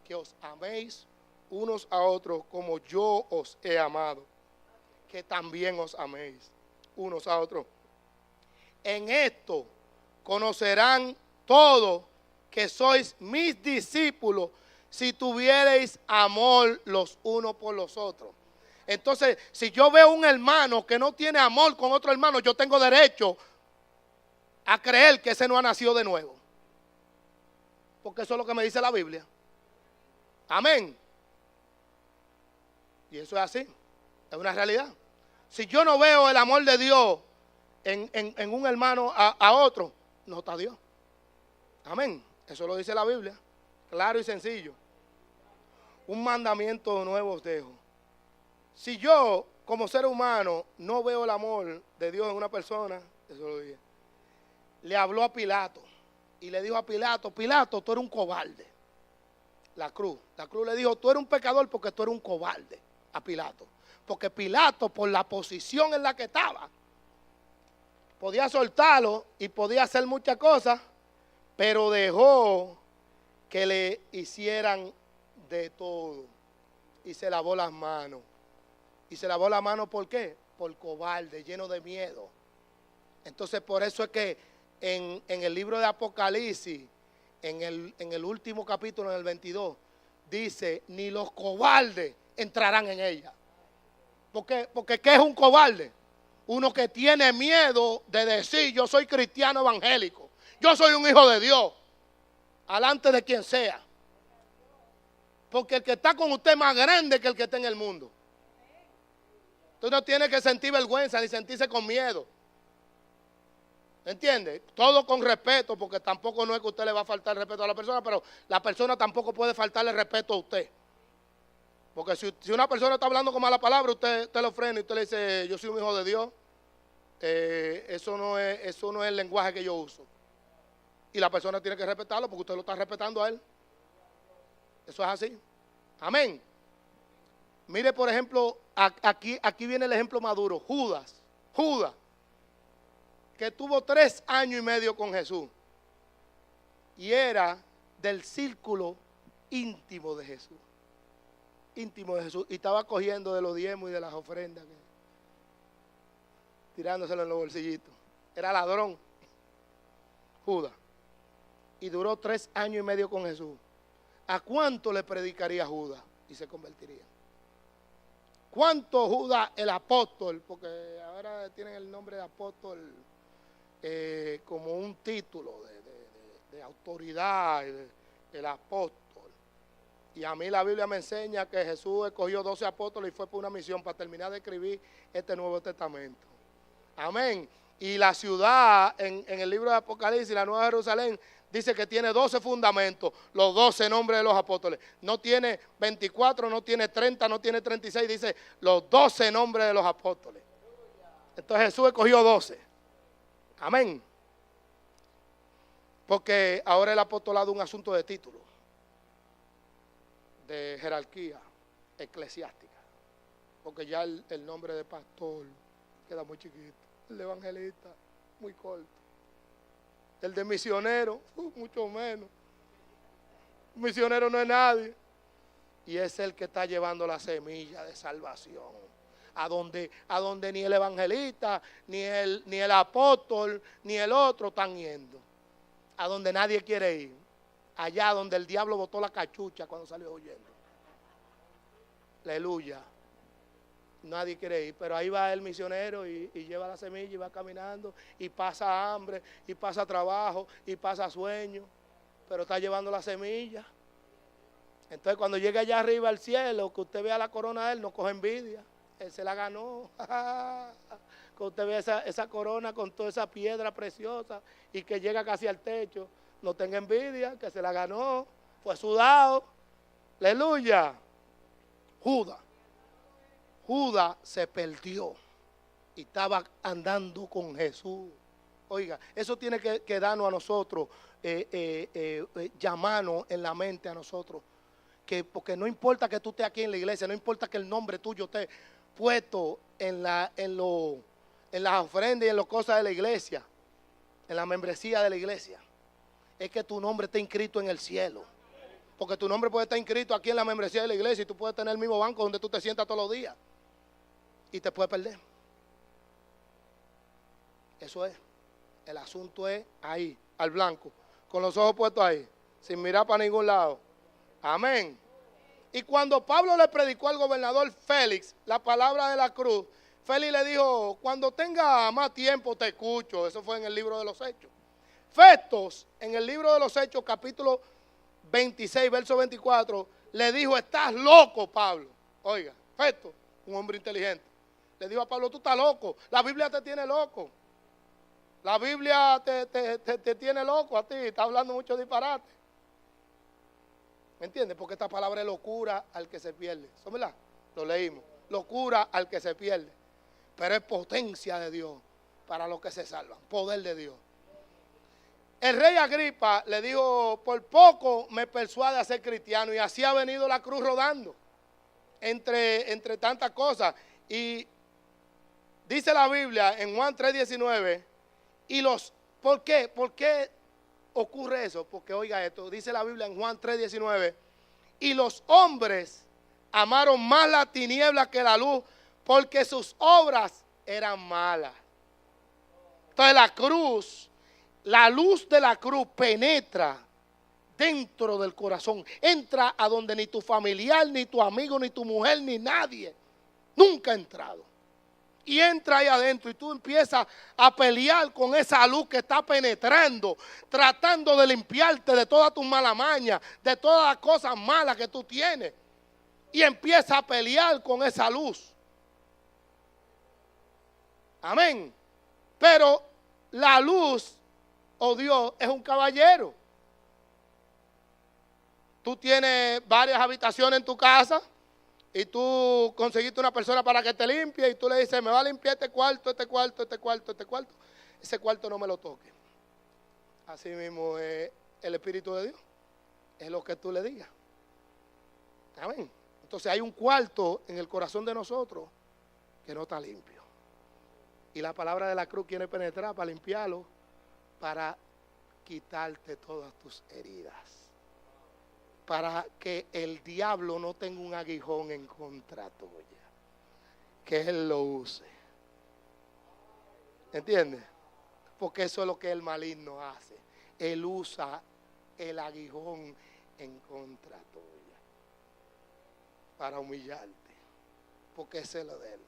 que os améis unos a otros como yo os he amado, que también os améis unos a otros. En esto conocerán todos que sois mis discípulos, si tuviereis amor los unos por los otros. Entonces, si yo veo un hermano que no tiene amor con otro hermano, yo tengo derecho a creer que ese no ha nacido de nuevo. Porque eso es lo que me dice la Biblia. Amén. Y eso es así, es una realidad. Si yo no veo el amor de Dios en un hermano a otro, no está Dios. Amén. Eso lo dice la Biblia, claro y sencillo. Un mandamiento nuevo os dejo. Si yo, como ser humano, no veo el amor de Dios en una persona, eso lo dije, le habló a Pilato y le dijo a Pilato, Pilato, tú eres un cobarde. La cruz le dijo, tú eres un pecador porque tú eres un cobarde a Pilato. Porque Pilato, por la posición en la que estaba, podía soltarlo y podía hacer muchas cosas, pero dejó que le hicieran de todo. Y se lavó las manos. Y se lavó las manos, ¿por qué? Por cobarde, lleno de miedo. Entonces, por eso es que en el libro de Apocalipsis, en el último capítulo, en el 22, dice, ni los cobardes entrarán en ella. Porque ¿qué es un cobarde? Uno que tiene miedo de decir, yo soy cristiano evangélico, yo soy un hijo de Dios, alante de quien sea. Porque el que está con usted es más grande que el que está en el mundo. Usted no tiene que sentir vergüenza ni sentirse con miedo. ¿Entiende? Todo con respeto, porque tampoco no es que usted le va a faltar el respeto a la persona, pero la persona tampoco puede faltarle respeto a usted. Porque si una persona está hablando con mala palabra, usted lo frena y usted le dice, yo soy un hijo de Dios. Eso no es el lenguaje que yo uso. Y la persona tiene que respetarlo porque usted lo está respetando a él. Eso es así. Amén. Mire, por ejemplo, aquí viene el ejemplo maduro. Judas, que tuvo 3 años y medio con Jesús. Y era del círculo íntimo de Jesús. Íntimo de Jesús. Y estaba cogiendo de los diezmos y de las ofrendas, tirándoselo en los bolsillitos. Era ladrón. Judas. Y duró 3 años y medio con Jesús. ¿A cuánto le predicaría Judas? Y se convertiría. ¿Cuánto Judas el apóstol? Porque ahora tienen el nombre de apóstol como un título de autoridad, el apóstol. Y a mí la Biblia me enseña que Jesús escogió 12 apóstoles y fue por una misión para terminar de escribir este Nuevo Testamento. Amén. Y la ciudad en el libro de Apocalipsis, la Nueva Jerusalén, dice que tiene 12 fundamentos, los 12 nombres de los apóstoles. No tiene 24, no tiene 30, no tiene 36, dice los 12 nombres de los apóstoles. Entonces Jesús escogió 12. Amén. Porque ahora el apostolado es un asunto de título, de jerarquía eclesiástica. Porque ya el nombre de pastor queda muy chiquito, el de evangelista muy corto. El de misionero, mucho menos. Misionero no es nadie. Y es el que está llevando la semilla de salvación. A donde ni el evangelista, ni el apóstol, ni el otro están yendo. A donde nadie quiere ir. Allá donde el diablo botó la cachucha cuando salió huyendo. Aleluya. Nadie quiere ir, pero ahí va el misionero y lleva la semilla y va caminando y pasa hambre y pasa trabajo y pasa sueño, pero está llevando la semilla. Entonces cuando llegue allá arriba al cielo, que usted vea la corona de él, no coge envidia, él se la ganó. que usted ve esa corona con toda esa piedra preciosa y que llega casi al techo. No tenga envidia, que se la ganó, fue sudado. Aleluya. Judas se perdió y estaba andando con Jesús. Oiga, eso tiene que darnos a nosotros, llamarnos en la mente a nosotros. Porque no importa que tú estés aquí en la iglesia, no importa que el nombre tuyo esté puesto en las ofrendas y en las cosas de la iglesia, en la membresía de la iglesia, es que tu nombre esté inscrito en el cielo. Porque tu nombre puede estar inscrito aquí en la membresía de la iglesia y tú puedes tener el mismo banco donde tú te sientas todos los días y te puedes perder. Eso es. El asunto es ahí, al blanco, con los ojos puestos ahí, sin mirar para ningún lado. Amén. Y cuando Pablo le predicó al gobernador Félix la palabra de la cruz, Félix le dijo: cuando tenga más tiempo te escucho. Eso fue en el libro de los Hechos. Festos, en el libro de los Hechos, capítulo 26, verso 24, le dijo: estás loco, Pablo. Oiga, Festos, un hombre inteligente, le dijo a Pablo: tú estás loco, la Biblia te tiene loco. La Biblia te tiene loco a ti, está hablando mucho disparate. ¿Me entiendes? Porque esta palabra es locura al que se pierde. ¿Eso verdad? Lo leímos. Locura al que se pierde. Pero es potencia de Dios para los que se salvan. Poder de Dios. El rey Agripa le dijo: por poco me persuade a ser cristiano. Y así ha venido la cruz rodando. Entre tantas cosas. Y dice la Biblia en Juan 3:19. ¿Por qué? ¿Por qué ocurre eso? Porque oiga esto, dice la Biblia en Juan 3:19, y los hombres amaron más la tiniebla que la luz, porque sus obras eran malas. Entonces la luz de la cruz penetra dentro del corazón, entra a donde ni tu familiar, ni tu amigo, ni tu mujer, ni nadie nunca ha entrado. Y entra ahí adentro y tú empiezas a pelear con esa luz que está penetrando, tratando de limpiarte de todas tus malas mañas, de todas las cosas malas que tú tienes. Y empieza a pelear con esa luz. Amén. Pero la luz, oh Dios, es un caballero. Tú tienes varias habitaciones en tu casa. Y tú conseguiste una persona para que te limpie y tú le dices: me va a limpiar este cuarto. Ese cuarto no me lo toque. Así mismo es el Espíritu de Dios. Es lo que tú le digas. Amén. Entonces hay un cuarto en el corazón de nosotros que no está limpio. Y la palabra de la cruz quiere penetrar para limpiarlo, para quitarte todas tus heridas. Para que el diablo no tenga un aguijón en contra tuya, que él lo use. ¿Entiendes? Porque eso es lo que el maligno hace. Él usa el aguijón en contra tuya para humillarte, porque ese es lo de él.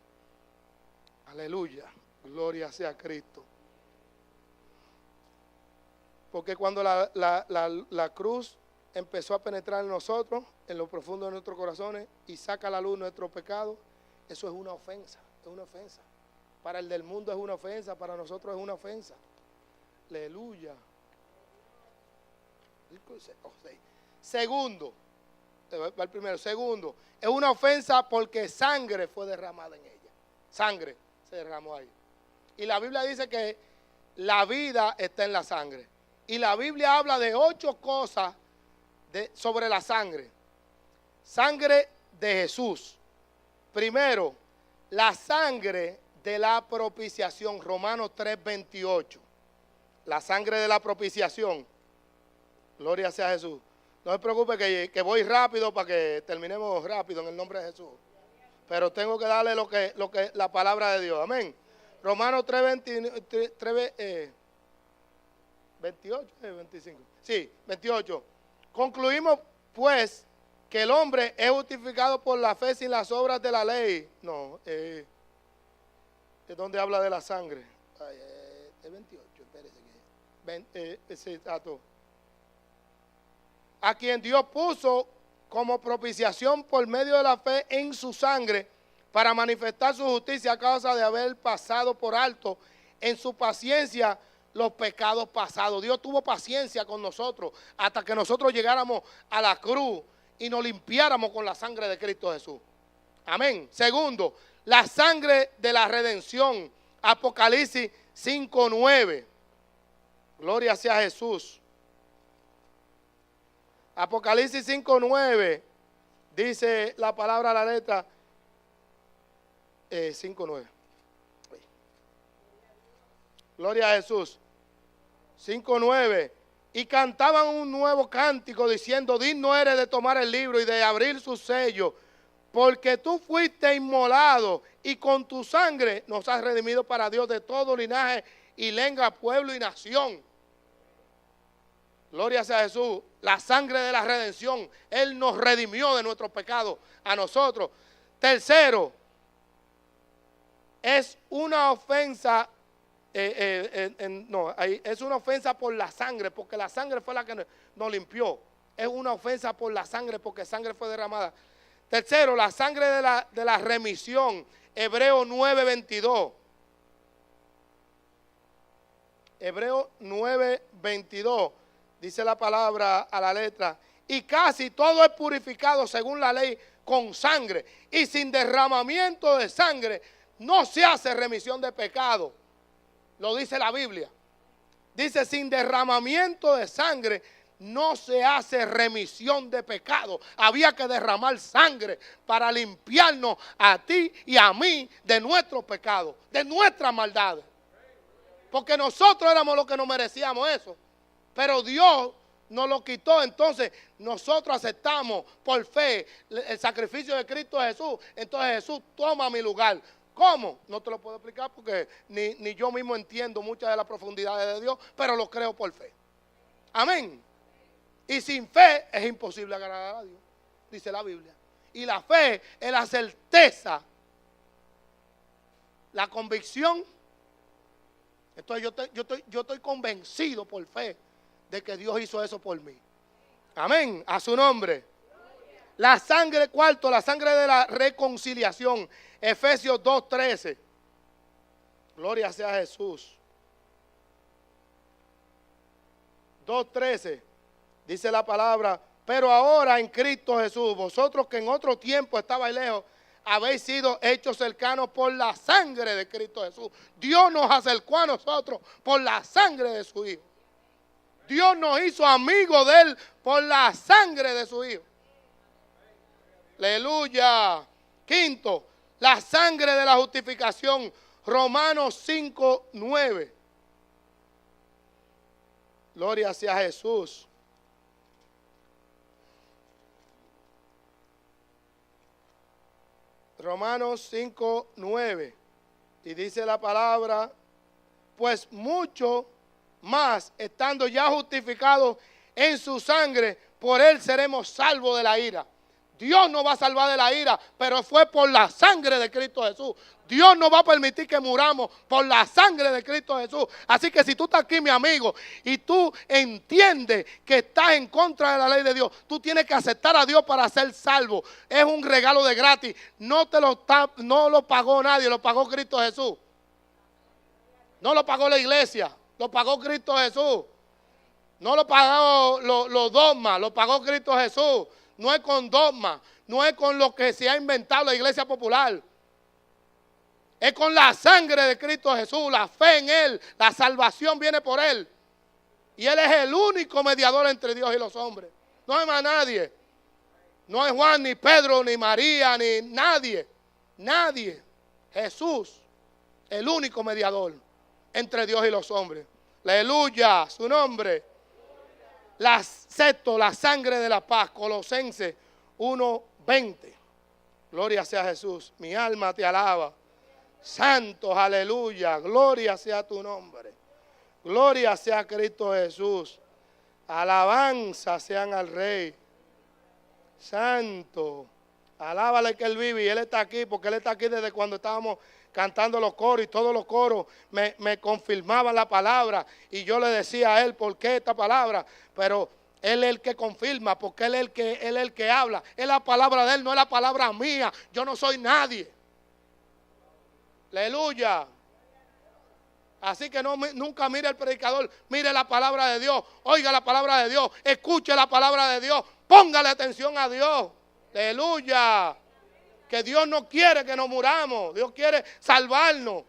Aleluya, gloria sea a Cristo. Porque cuando la cruz empezó a penetrar en nosotros, en lo profundo de nuestros corazones, y saca a la luz nuestro pecado, eso es una ofensa, es una ofensa. Para el del mundo es una ofensa, para nosotros es una ofensa. Aleluya. Segundo, va el primero. Segundo, es una ofensa porque sangre fue derramada en ella. Sangre se derramó ahí. Y la Biblia dice que la vida está en la sangre. Y la Biblia habla de 8 cosas sobre la sangre. Sangre de Jesús. Primero, la sangre de la propiciación. Romanos 3:28. La sangre de la propiciación. Gloria sea a Jesús. No se preocupe que voy rápido para que terminemos rápido en el nombre de Jesús. Pero tengo que darle lo que la palabra de Dios. Amén. Romanos 3:28, 25. Sí, 28. Concluimos pues que el hombre es justificado por la fe sin las obras de la ley. No, es donde habla de la sangre. Es 28, espérese. A quien Dios puso como propiciación por medio de la fe en su sangre para manifestar su justicia a causa de haber pasado por alto en su paciencia los pecados pasados. Dios tuvo paciencia con nosotros hasta que nosotros llegáramos a la cruz y nos limpiáramos con la sangre de Cristo Jesús. Amén. Segundo, la sangre de la redención. Apocalipsis 5:9. Gloria sea a Jesús. Apocalipsis 5:9. Dice la palabra, la letra 5:9. Gloria a Jesús. 5:9. Y cantaban un nuevo cántico diciendo: digno eres de tomar el libro y de abrir su sello, porque tú fuiste inmolado y con tu sangre nos has redimido para Dios de todo linaje y lengua, pueblo y nación. Gloria sea a Jesús. La sangre de la redención. Él nos redimió de nuestros pecados a nosotros. Tercero, es una ofensa. Es una ofensa por la sangre, porque la sangre fue la que nos limpió. Es una ofensa por la sangre, porque sangre fue derramada. Tercero, la sangre de la remisión. Hebreos 9:22. Hebreos 9:22. Dice la palabra a la letra: y casi todo es purificado según la ley con sangre, y sin derramamiento de sangre no se hace remisión de pecado. Lo dice la Biblia. Dice: sin derramamiento de sangre no se hace remisión de pecado. Había que derramar sangre para limpiarnos a ti y a mí de nuestros pecados, de nuestras maldades. Porque nosotros éramos los que nos merecíamos eso. Pero Dios nos lo quitó. Entonces nosotros aceptamos por fe el sacrificio de Cristo Jesús. Entonces Jesús toma mi lugar. ¿Cómo? No te lo puedo explicar porque ni yo mismo entiendo muchas de las profundidades de Dios, pero lo creo por fe. Amén. Y sin fe es imposible agradar a Dios, dice la Biblia. Y la fe es la certeza, la convicción. Entonces yo estoy convencido por fe de que Dios hizo eso por mí. Amén. A su nombre. La sangre, cuarto, la sangre de la reconciliación. Efesios 2:13. Gloria sea a Jesús. 2:13. Dice la palabra: pero ahora en Cristo Jesús, vosotros que en otro tiempo estabais lejos, habéis sido hechos cercanos por la sangre de Cristo Jesús. Dios nos acercó a nosotros por la sangre de su Hijo. Dios nos hizo amigos de Él por la sangre de su Hijo. Aleluya. Quinto, la sangre de la justificación. Romanos 5:9. Gloria sea a Jesús. Romanos 5:9. Y dice la palabra: pues mucho más, estando ya justificados en su sangre, por él seremos salvos de la ira. Dios nos va a salvar de la ira, pero fue por la sangre de Cristo Jesús. Dios no va a permitir que muramos por la sangre de Cristo Jesús. Así que si tú estás aquí, mi amigo, y tú entiendes que estás en contra de la ley de Dios, tú tienes que aceptar a Dios para ser salvo. Es un regalo de gratis. No lo pagó nadie, lo pagó Cristo Jesús. No lo pagó la iglesia, lo pagó Cristo Jesús. No lo pagó los dogmas, lo pagó Cristo Jesús. No es con dogma, no es con lo que se ha inventado la iglesia popular. Es con la sangre de Cristo Jesús, la fe en Él, la salvación viene por Él. Y Él es el único mediador entre Dios y los hombres. No hay más nadie. No es Juan, ni Pedro, ni María, ni nadie. Nadie. Jesús, el único mediador entre Dios y los hombres. Aleluya, su nombre. Sexto, la sangre de la paz. Colosenses 1:20. Gloria sea a Jesús. Mi alma te alaba. Santos, aleluya. Gloria sea tu nombre. Gloria sea a Cristo Jesús. Alabanza sean al Rey. Santo. Alábale que Él vive y Él está aquí, porque Él está aquí desde cuando estábamos cantando los coros, y todos los coros me confirmaban la palabra, y yo le decía a Él: ¿por qué esta palabra? Pero Él es el que confirma, porque Él es el que habla. Es la palabra de Él, no es la palabra mía. Yo no soy nadie. Aleluya. Así que nunca mire el predicador, mire la palabra de Dios, oiga la palabra de Dios, escuche la palabra de Dios, póngale atención a Dios. Aleluya. Que Dios no quiere que nos muramos, Dios quiere salvarnos.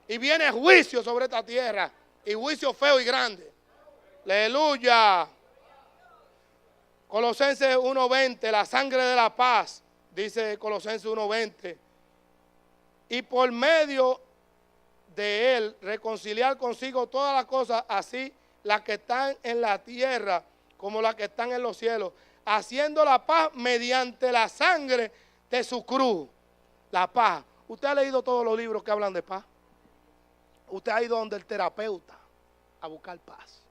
Y viene juicio sobre esta tierra, y juicio feo y grande. Aleluya. Colosenses 1:20, la sangre de la paz, dice Colosenses 1:20. Y por medio de él reconciliar consigo todas las cosas, así las que están en la tierra como las que están en los cielos, haciendo la paz mediante la sangre de su cruz. La paz. ¿Usted ha leído todos los libros que hablan de paz? Usted ha ido donde el terapeuta a buscar paz.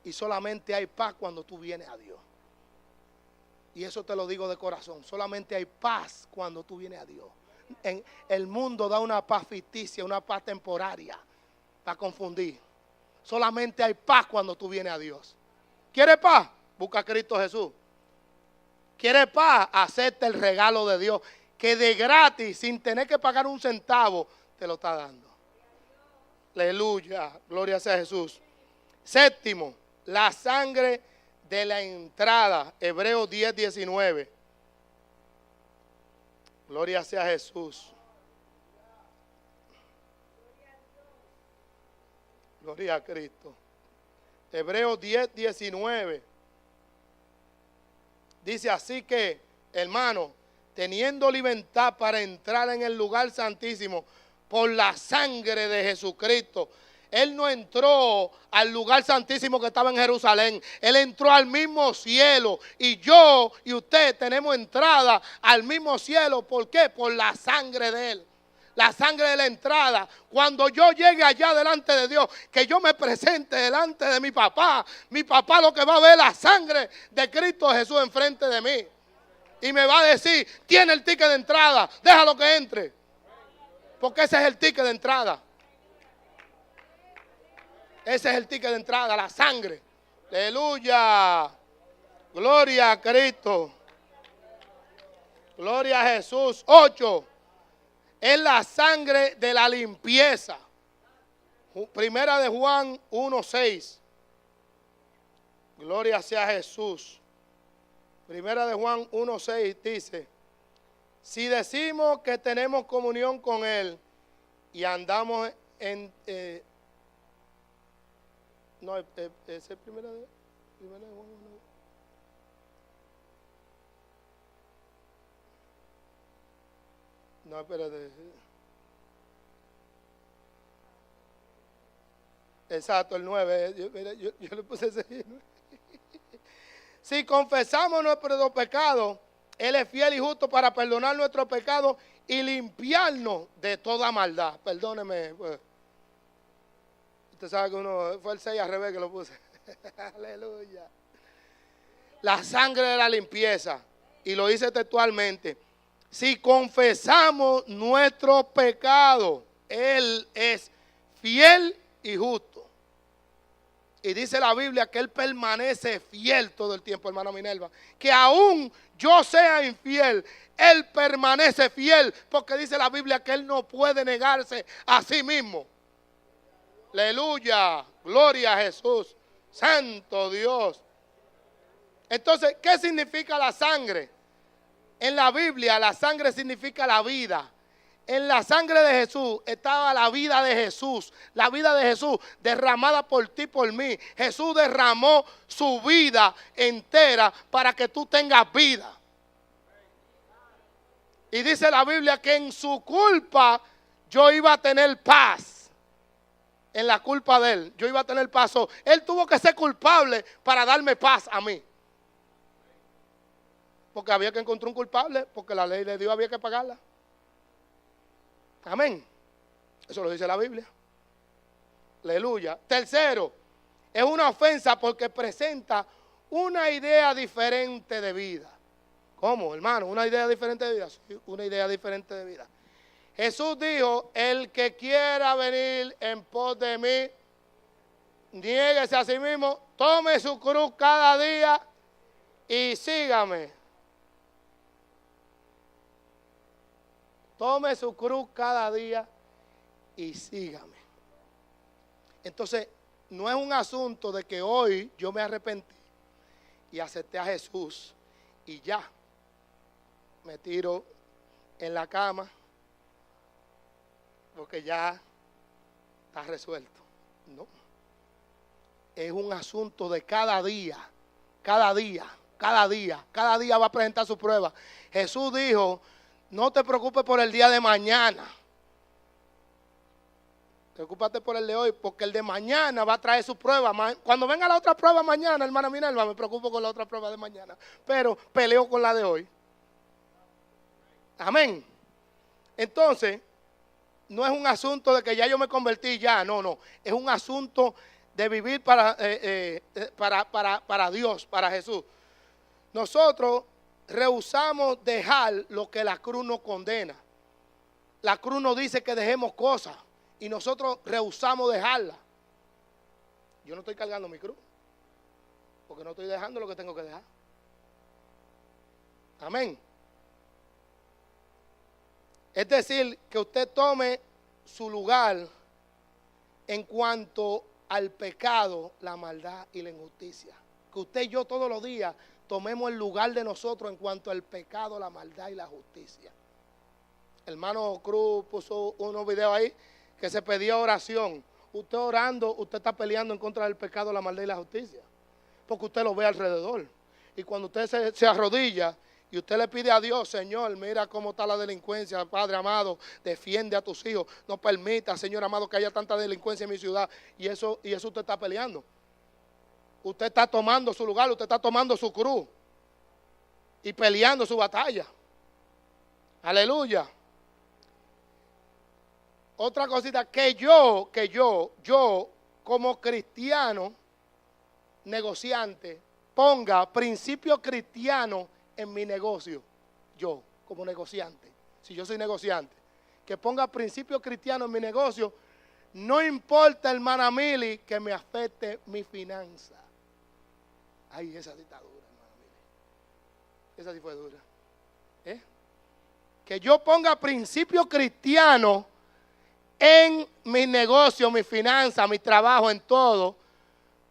Y solamente hay paz cuando tú vienes a Dios. Y eso te lo digo de corazón. Solamente hay paz cuando tú vienes a Dios. El mundo da una paz ficticia, una paz temporaria para confundir. Solamente hay paz cuando tú vienes a Dios. ¿Quieres paz? Busca a Cristo Jesús. ¿Quieres paz? Acepta el regalo de Dios, que de gratis, sin tener que pagar un centavo, te lo está dando. Aleluya, gloria sea a Jesús. Séptimo, la sangre de la entrada, Hebreos 10:19. Gloria sea a Jesús. Gloria a Cristo. Hebreos 10:19. Dice así que, hermano, teniendo libertad para entrar en el lugar santísimo por la sangre de Jesucristo. Él no entró al lugar santísimo que estaba en Jerusalén. Él entró al mismo cielo. Y yo y usted tenemos entrada al mismo cielo. ¿Por qué? Por la sangre de Él. La sangre de la entrada. Cuando yo llegue allá delante de Dios, que yo me presente delante de mi papá lo que va a ver es la sangre de Cristo Jesús enfrente de mí. Y me va a decir, tiene el ticket de entrada, déjalo que entre. Porque ese es el ticket de entrada. Ese es el ticket de entrada, la sangre. Aleluya. Gloria a Cristo. Gloria a Jesús. 8. Es la sangre de la limpieza. Primera de Juan 1:6. Gloria sea a Jesús. Primera de Juan 1:6 dice: si decimos que tenemos comunión con Él y andamos en... no, ese es primera de Juan 1. No, espérate. Exacto, el 9. Yo le puse ese. Si confesamos nuestros pecados, Él es fiel y justo para perdonar nuestros pecados y limpiarnos de toda maldad. Perdóneme. Pues. Usted sabe que uno fue el 6 al revés que lo puse. Aleluya. La sangre de la limpieza. Y lo dice textualmente. Si confesamos nuestros pecados, Él es fiel y justo. Y dice la Biblia que Él permanece fiel todo el tiempo, hermana Minerva. Que aún yo sea infiel, Él permanece fiel. Porque dice la Biblia que Él no puede negarse a sí mismo. Aleluya, gloria a Jesús, santo Dios. Entonces, ¿qué significa la sangre? En la Biblia la sangre significa la vida. En la sangre de Jesús estaba la vida de Jesús. La vida de Jesús derramada por ti, por mí. Jesús derramó su vida entera para que tú tengas vida. Y dice la Biblia que en su culpa yo iba a tener paz. En la culpa de Él yo iba a tener paz. Él tuvo que ser culpable para darme paz a mí. Porque había que encontrar un culpable, porque la ley de Dios había que pagarla. Amén. Eso lo dice la Biblia. Aleluya. Tercero, es una ofensa porque presenta una idea diferente de vida. ¿Cómo, hermano? ¿Una idea diferente de vida? Sí, una idea diferente de vida. Jesús dijo, el que quiera venir en pos de mí, niéguese a sí mismo, tome su cruz cada día y sígame. Tome su cruz cada día y sígame. Entonces, no es un asunto de que hoy yo me arrepentí y acepté a Jesús y ya me tiro en la cama porque ya está resuelto. No. Es un asunto de cada día, cada día, cada día. Cada día va a presentar su prueba. Jesús dijo, no te preocupes por el día de mañana. Preocúpate por el de hoy, porque el de mañana va a traer su prueba. Cuando venga la otra prueba mañana, hermana Minerva, me preocupo con la otra prueba de mañana. Pero peleo con la de hoy. Amén. Entonces, no es un asunto de que ya yo me convertí ya, no. Es un asunto de vivir para Dios, para Jesús. Nosotros rehusamos dejar lo que la cruz nos condena. La cruz nos dice que dejemos cosas y nosotros rehusamos dejarla. Yo no estoy cargando mi cruz porque no estoy dejando lo que tengo que dejar. Amén. Es decir, que usted tome su lugar en cuanto al pecado, la maldad y la injusticia. Que usted y yo todos los días tomemos el lugar de nosotros en cuanto al pecado, la maldad y la justicia. Hermano Cruz puso unos videos ahí que se pedía oración. Usted orando, usted está peleando en contra del pecado, la maldad y la justicia. Porque usted lo ve alrededor. Y cuando usted se arrodilla y usted le pide a Dios, Señor, mira cómo está la delincuencia, Padre amado, defiende a tus hijos. No permita, Señor amado, que haya tanta delincuencia en mi ciudad. Y eso usted está peleando. Usted está tomando su lugar, usted está tomando su cruz y peleando su batalla. Aleluya. Otra cosita, que yo como cristiano negociante ponga principios cristianos en mi negocio. Yo como negociante, si yo soy negociante, que ponga principios cristianos en mi negocio, no importa, hermana Mili, que me afecte mi finanza. Ay, esa sí está dura, hermana Mili. Esa sí fue dura. Que yo ponga principios cristianos en mi negocio, mi finanza, mi trabajo, en todo.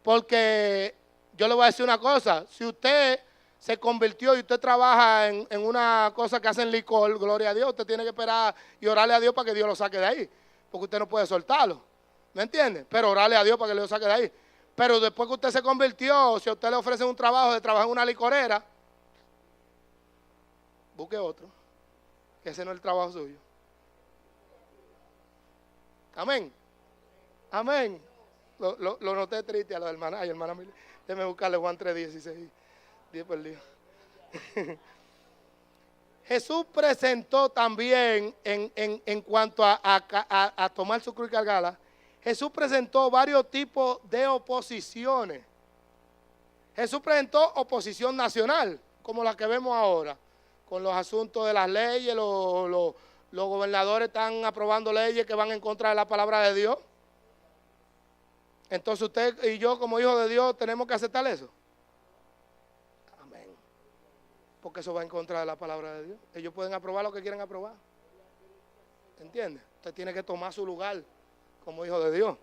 Porque yo le voy a decir una cosa. Si usted se convirtió y usted trabaja en una cosa que hacen licor, gloria a Dios, usted tiene que esperar y orarle a Dios para que Dios lo saque de ahí. Porque usted no puede soltarlo. ¿Me entiende? Pero orarle a Dios para que lo saque de ahí. Pero después que usted se convirtió, si a usted le ofrecen un trabajo de trabajar en una licorera, busque otro. Que ese no es el trabajo suyo. Amén. Amén. Lo noté triste a los hermanos. Ay, hermana, déjeme buscarle Juan 3:16. 10 perdido. Jesús presentó también en cuanto a tomar su cruz y cargarla. Jesús presentó varios tipos de oposiciones. Jesús presentó oposición nacional, como la que vemos ahora, con los asuntos de las leyes. Los gobernadores están aprobando leyes que van en contra de la palabra de Dios. Entonces usted y yo como hijos de Dios tenemos que aceptar eso. Amén. Porque eso va en contra de la palabra de Dios. Ellos pueden aprobar lo que quieran aprobar. ¿Entiende? Usted tiene que tomar su lugar como hijo de Dios.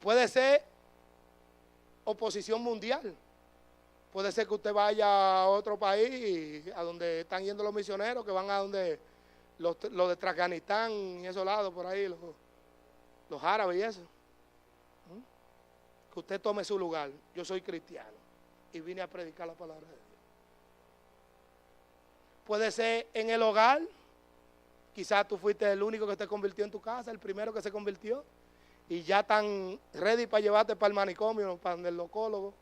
Puede ser oposición mundial. Puede ser que usted vaya a otro país, a donde están yendo los misioneros, que van a donde los de Afganistán y esos lados por ahí, los árabes y eso. Que usted tome su lugar. Yo soy cristiano y vine a predicar la palabra de Dios. Puede ser en el hogar. Quizás tú fuiste el único que te convirtió en tu casa, el primero que se convirtió, y ya están ready para llevarte para el manicomio, para el locólogo,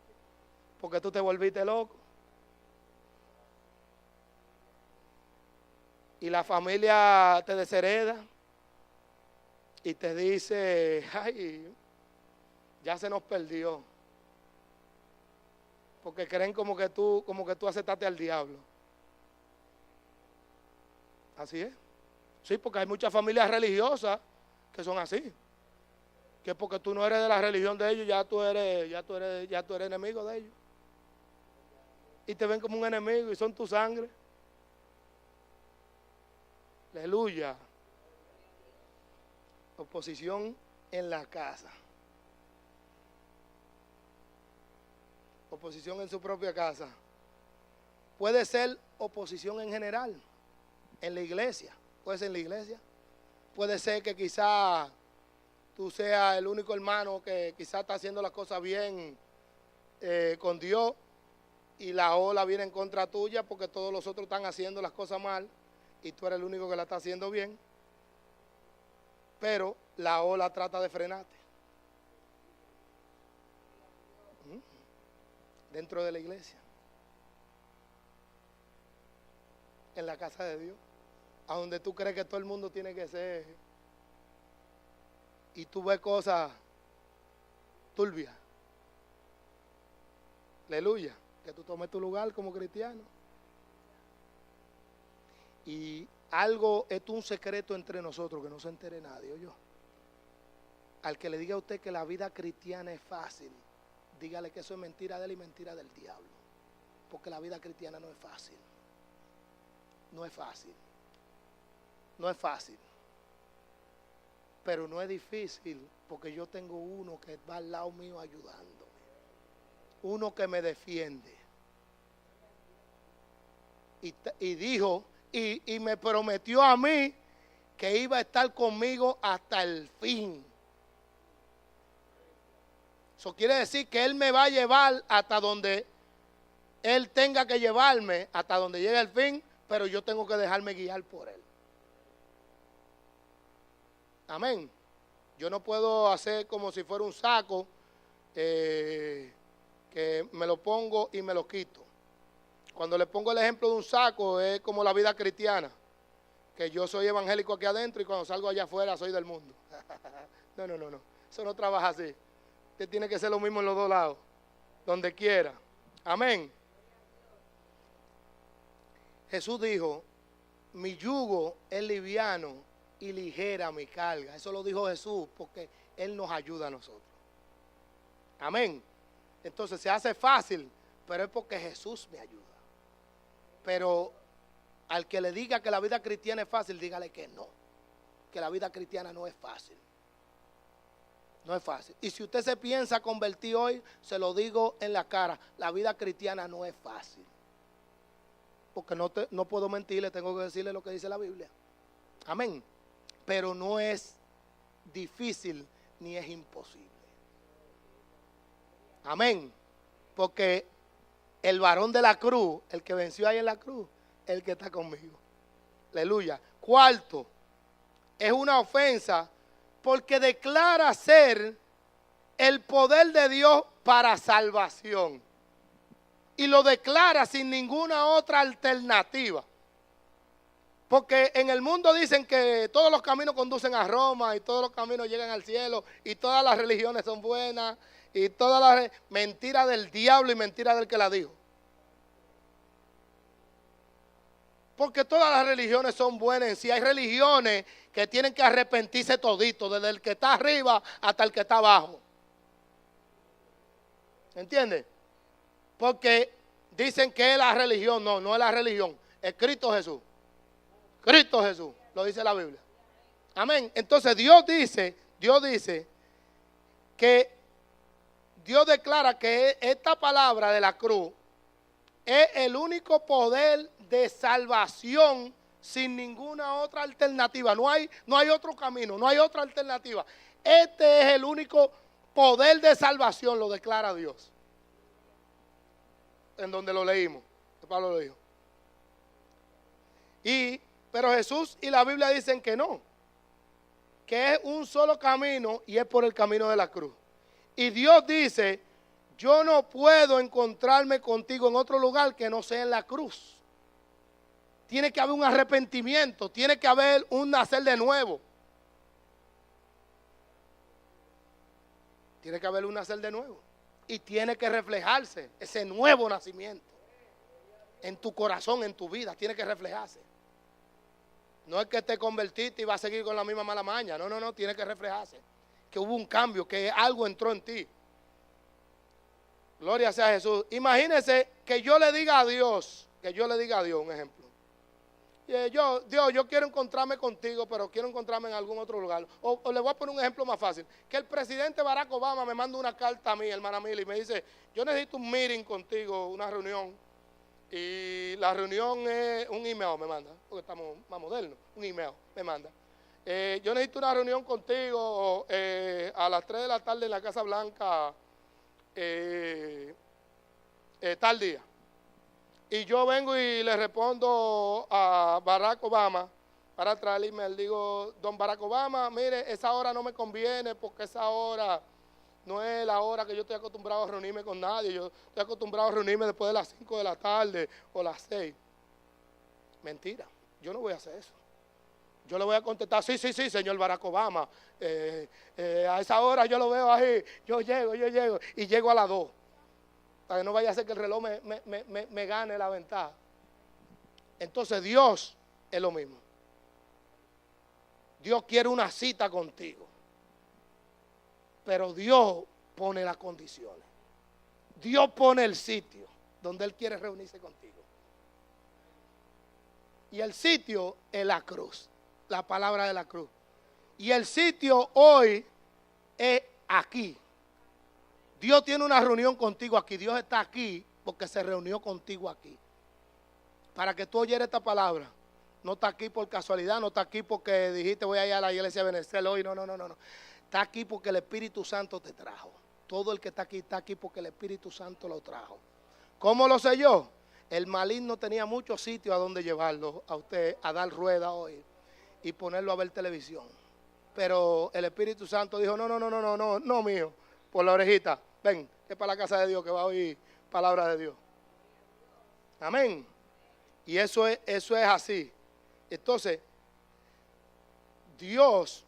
porque tú te volviste loco. Y la familia te deshereda y te dice, ay, ya se nos perdió. Porque creen como que tú aceptaste al diablo. Así es. Sí, porque hay muchas familias religiosas que son así. Que porque tú no eres de la religión de ellos, ya tú eres enemigo de ellos. Y te ven como un enemigo y son tu sangre. Aleluya. Oposición en la casa. Oposición en su propia casa. Puede ser oposición en general, en la iglesia. Puede ser en la iglesia. Puede ser que quizá tú seas el único hermano que quizá está haciendo las cosas bien con Dios y la ola viene en contra tuya porque todos los otros están haciendo las cosas mal y tú eres el único que la está haciendo bien. Pero la ola trata de frenarte. Dentro de la iglesia, en la casa de Dios, a donde tú crees que todo el mundo tiene que ser, y tú ves cosas turbias. Aleluya, que tú tomes tu lugar como cristiano. Y algo, esto es un secreto entre nosotros, que no se entere nadie, oye. Al que le diga a usted que la vida cristiana es fácil, dígale que eso es mentira de él y mentira del diablo. Porque la vida cristiana no es fácil. No es fácil. No es fácil. Pero no es difícil porque yo tengo uno que va al lado mío ayudándome. Uno que me defiende. Y dijo, y me prometió a mí que iba a estar conmigo hasta el fin. Eso quiere decir que Él me va a llevar hasta donde Él tenga que llevarme, hasta donde llegue el fin, pero yo tengo que dejarme guiar por Él. Amén. Yo no puedo hacer como si fuera un saco que me lo pongo y me lo quito. Cuando le pongo el ejemplo de un saco es como la vida cristiana, que yo soy evangélico aquí adentro y cuando salgo allá afuera soy del mundo. No. Eso no trabaja así. Usted tiene que ser lo mismo en los dos lados, donde quiera. Amén. Jesús dijo, mi yugo es liviano y ligera mi carga. Eso lo dijo Jesús porque Él nos ayuda a nosotros. Amén. Entonces se hace fácil, pero es porque Jesús me ayuda. Pero al que le diga que la vida cristiana es fácil, dígale que no. Que la vida cristiana no es fácil. No es fácil. Y si usted se piensa convertir hoy, se lo digo en la cara, la vida cristiana no es fácil. Porque no puedo mentirle, tengo que decirle lo que dice la Biblia. Amén. Pero no es difícil ni es imposible. Amén. Porque el varón de la cruz, el que venció ahí en la cruz, es el que está conmigo. Aleluya. Cuarto, es una ofensa porque declara ser el poder de Dios para salvación. Y lo declara sin ninguna otra alternativa. Porque en el mundo dicen que todos los caminos conducen a Roma y todos los caminos llegan al cielo y todas las religiones son buenas y todas las mentiras del diablo y mentiras del que la dijo. Porque todas las religiones son buenas en sí. Hay religiones que tienen que arrepentirse todito, desde el que está arriba hasta el que está abajo. ¿Entiendes? Porque dicen que es la religión. No es la religión. Es Cristo Jesús. Cristo Jesús. Lo dice la Biblia. Amén. Entonces Dios dice que Dios declara que esta palabra de la cruz es el único poder de salvación sin ninguna otra alternativa. No hay otro camino, no hay otra alternativa. Este es el único poder de salvación, lo declara Dios. En donde lo leímos, Pablo lo dijo. Pero Jesús y la Biblia dicen que no, que es un solo camino y es por el camino de la cruz. Y Dios dice, yo no puedo encontrarme contigo en otro lugar que no sea en la cruz. Tiene que haber un arrepentimiento, tiene que haber un nacer de nuevo. Tiene que haber un nacer de nuevo. Y tiene que reflejarse ese nuevo nacimiento. En tu corazón, en tu vida, tiene que reflejarse. No es que te convertiste y vas a seguir con la misma mala maña. No, tiene que reflejarse. Que hubo un cambio, que algo entró en ti. Gloria sea a Jesús. Imagínese que yo le diga a Dios un ejemplo. Dios, yo quiero encontrarme contigo, pero quiero encontrarme en algún otro lugar. O le voy a poner un ejemplo más fácil. Que el presidente Barack Obama me manda una carta a mí, hermana Mili, y me dice, yo necesito un meeting contigo, una reunión. Y la reunión es un email, me manda, porque estamos más modernos, un email me manda. Yo necesito una reunión contigo a las 3 de la tarde en la Casa Blanca, tal día. Y yo vengo y le respondo a Barack Obama para traer el email. Digo, don Barack Obama, mire, esa hora no me conviene porque esa hora no es la hora que yo estoy acostumbrado a reunirme con nadie. Yo estoy acostumbrado a reunirme después de las 5 de la tarde o las 6. Mentira, yo no voy a hacer eso. Yo le voy a contestar, sí, señor Barack Obama. A esa hora yo lo veo ahí, yo llego. Y llego a las 2. Para que no vaya a ser que el reloj me gane la ventaja. Entonces Dios es lo mismo. Dios quiere una cita contigo. Pero Dios pone las condiciones. Dios pone el sitio donde Él quiere reunirse contigo. Y el sitio es la cruz. La palabra de la cruz. Y el sitio hoy es aquí. Dios tiene una reunión contigo aquí. Dios está aquí porque se reunió contigo aquí. Para que tú oyeras esta palabra. No está aquí por casualidad, no está aquí porque dijiste voy a ir a la iglesia de Benestrel hoy. No. Está aquí porque el Espíritu Santo te trajo. Todo el que está aquí porque el Espíritu Santo lo trajo. ¿Cómo lo sé yo? El maligno tenía muchos sitios a donde llevarlo a usted a dar rueda hoy y ponerlo a ver televisión. Pero el Espíritu Santo dijo, no, mío, por la orejita. Ven, que es para la casa de Dios que va a oír palabra de Dios. Amén. Y eso es así. Entonces, Dios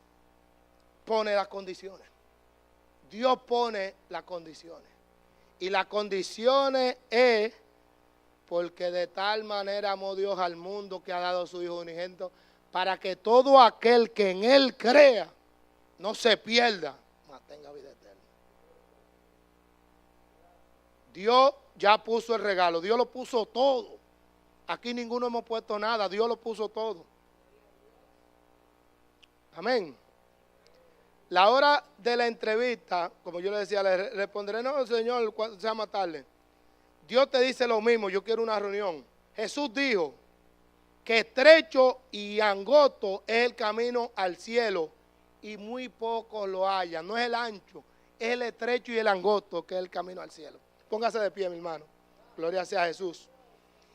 pone las condiciones. Dios pone las condiciones. Y las condiciones es porque de tal manera amó Dios al mundo que ha dado a su Hijo unigénito para que todo aquel que en Él crea no se pierda, mas tenga vida eterna. Dios ya puso el regalo, Dios lo puso todo. Aquí ninguno hemos puesto nada, Dios lo puso todo. Amén. La hora de la entrevista, como yo le decía, le responderé, no, Señor, cuando sea más tarde. Dios te dice lo mismo, yo quiero una reunión. Jesús dijo que estrecho y angosto es el camino al cielo y muy pocos lo hallan. No es el ancho, es el estrecho y el angosto que es el camino al cielo. Póngase de pie, mi hermano. Gloria sea a Jesús.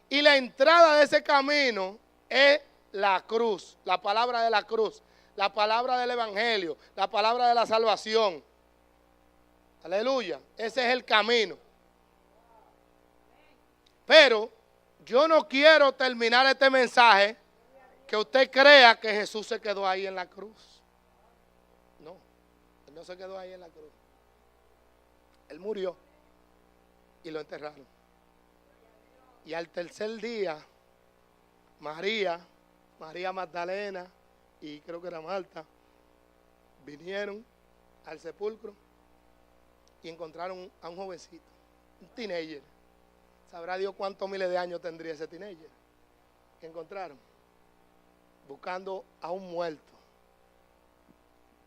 Y la entrada de ese camino es la cruz, la palabra de la cruz, la palabra del evangelio, la palabra de la salvación. Aleluya, ese es el camino. Pero yo no quiero terminar este mensaje que usted crea que Jesús se quedó ahí en la cruz. No, Él no se quedó ahí en la cruz. Él murió y lo enterraron. Y al tercer día, María Magdalena y creo que era Marta, vinieron al sepulcro y encontraron a un jovencito, un teenager. Sabrá Dios cuántos miles de años tendría ese teenager que encontraron, buscando a un muerto.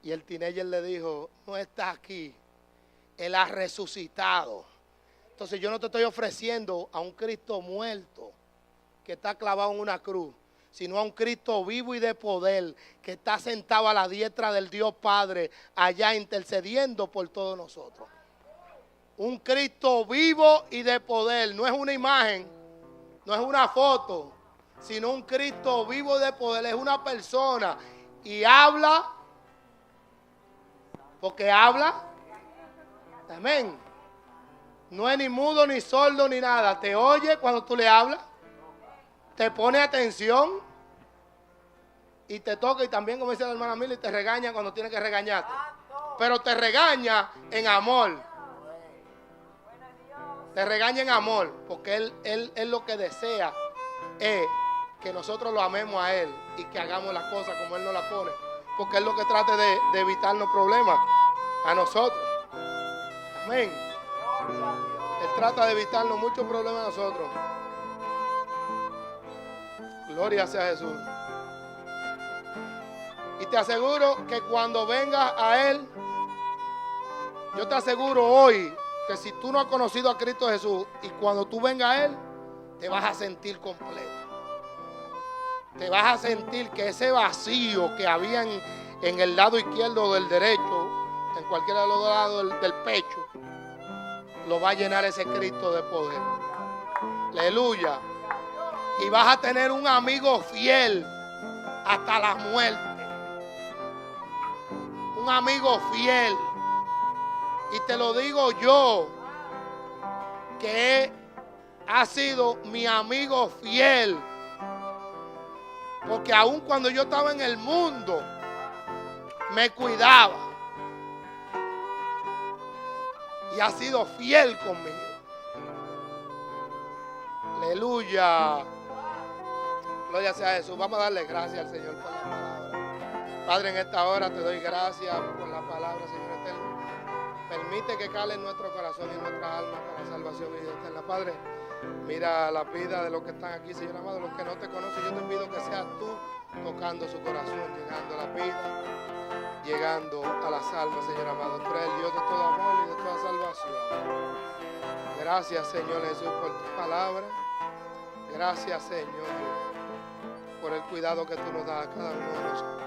Y el teenager le dijo, no está aquí, Él ha resucitado. Entonces yo no te estoy ofreciendo a un Cristo muerto que está clavado en una cruz, sino a un Cristo vivo y de poder que está sentado a la diestra del Dios Padre, allá intercediendo por todos nosotros. Un Cristo vivo y de poder, no es una imagen, no es una foto, sino un Cristo vivo y de poder, es una persona y habla, porque habla, amén. No es ni mudo, ni sordo, ni nada. Te oye cuando tú le hablas. Te pone atención. Y te toca. Y también, como dice la hermana Mili, te regaña cuando tiene que regañarte. Pero te regaña en amor. Te regaña en amor. Porque Él lo que desea es que nosotros lo amemos a Él. Y que hagamos las cosas como Él nos las pone. Porque Él lo que trata de evitarnos problemas a nosotros. Amén. Él trata de evitarnos muchos problemas a nosotros. Gloria sea Jesús. Y te aseguro que cuando vengas a Él, yo te aseguro hoy que si tú no has conocido a Cristo Jesús y cuando tú vengas a Él, te vas a sentir completo. Te vas a sentir que ese vacío que había en el lado izquierdo o del derecho, en cualquiera de los lados del pecho, lo va a llenar ese Cristo de poder. Aleluya. Y vas a tener un amigo fiel hasta la muerte. Un amigo fiel. Y te lo digo yo, que ha sido mi amigo fiel. Porque aun cuando yo estaba en el mundo, me cuidaba. Y ha sido fiel conmigo. Aleluya. Gloria sea a Jesús. Vamos a darle gracias al Señor por la palabra. Padre, en esta hora te doy gracias por la palabra, Señor eterno. Permite que cale en nuestro corazón y en nuestra alma para la salvación y vida eterna. Padre, mira la vida de los que están aquí, Señor amado, los que no te conocen. Yo te pido que seas tú tocando su corazón, llegando a la vida, llegando a las almas, Señor amado. Tú eres el Dios de todo amor y de toda salvación. Gracias, Señor Jesús, por tu palabra. Gracias, Señor, por el cuidado que tú nos das a cada uno de nosotros.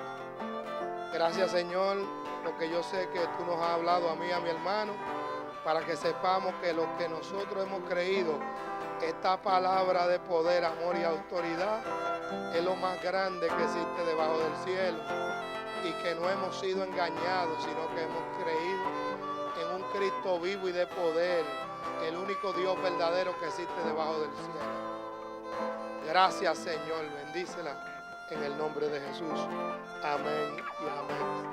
Gracias, Señor, porque yo sé que tú nos has hablado a mí y a mi hermano para que sepamos que lo que nosotros hemos creído, esta palabra de poder, amor y autoridad, es lo más grande que existe debajo del cielo y que no hemos sido engañados, sino que hemos creído en un Cristo vivo y de poder, el único Dios verdadero que existe debajo del cielo. Gracias, Señor, bendícela en el nombre de Jesús. Amén y amén.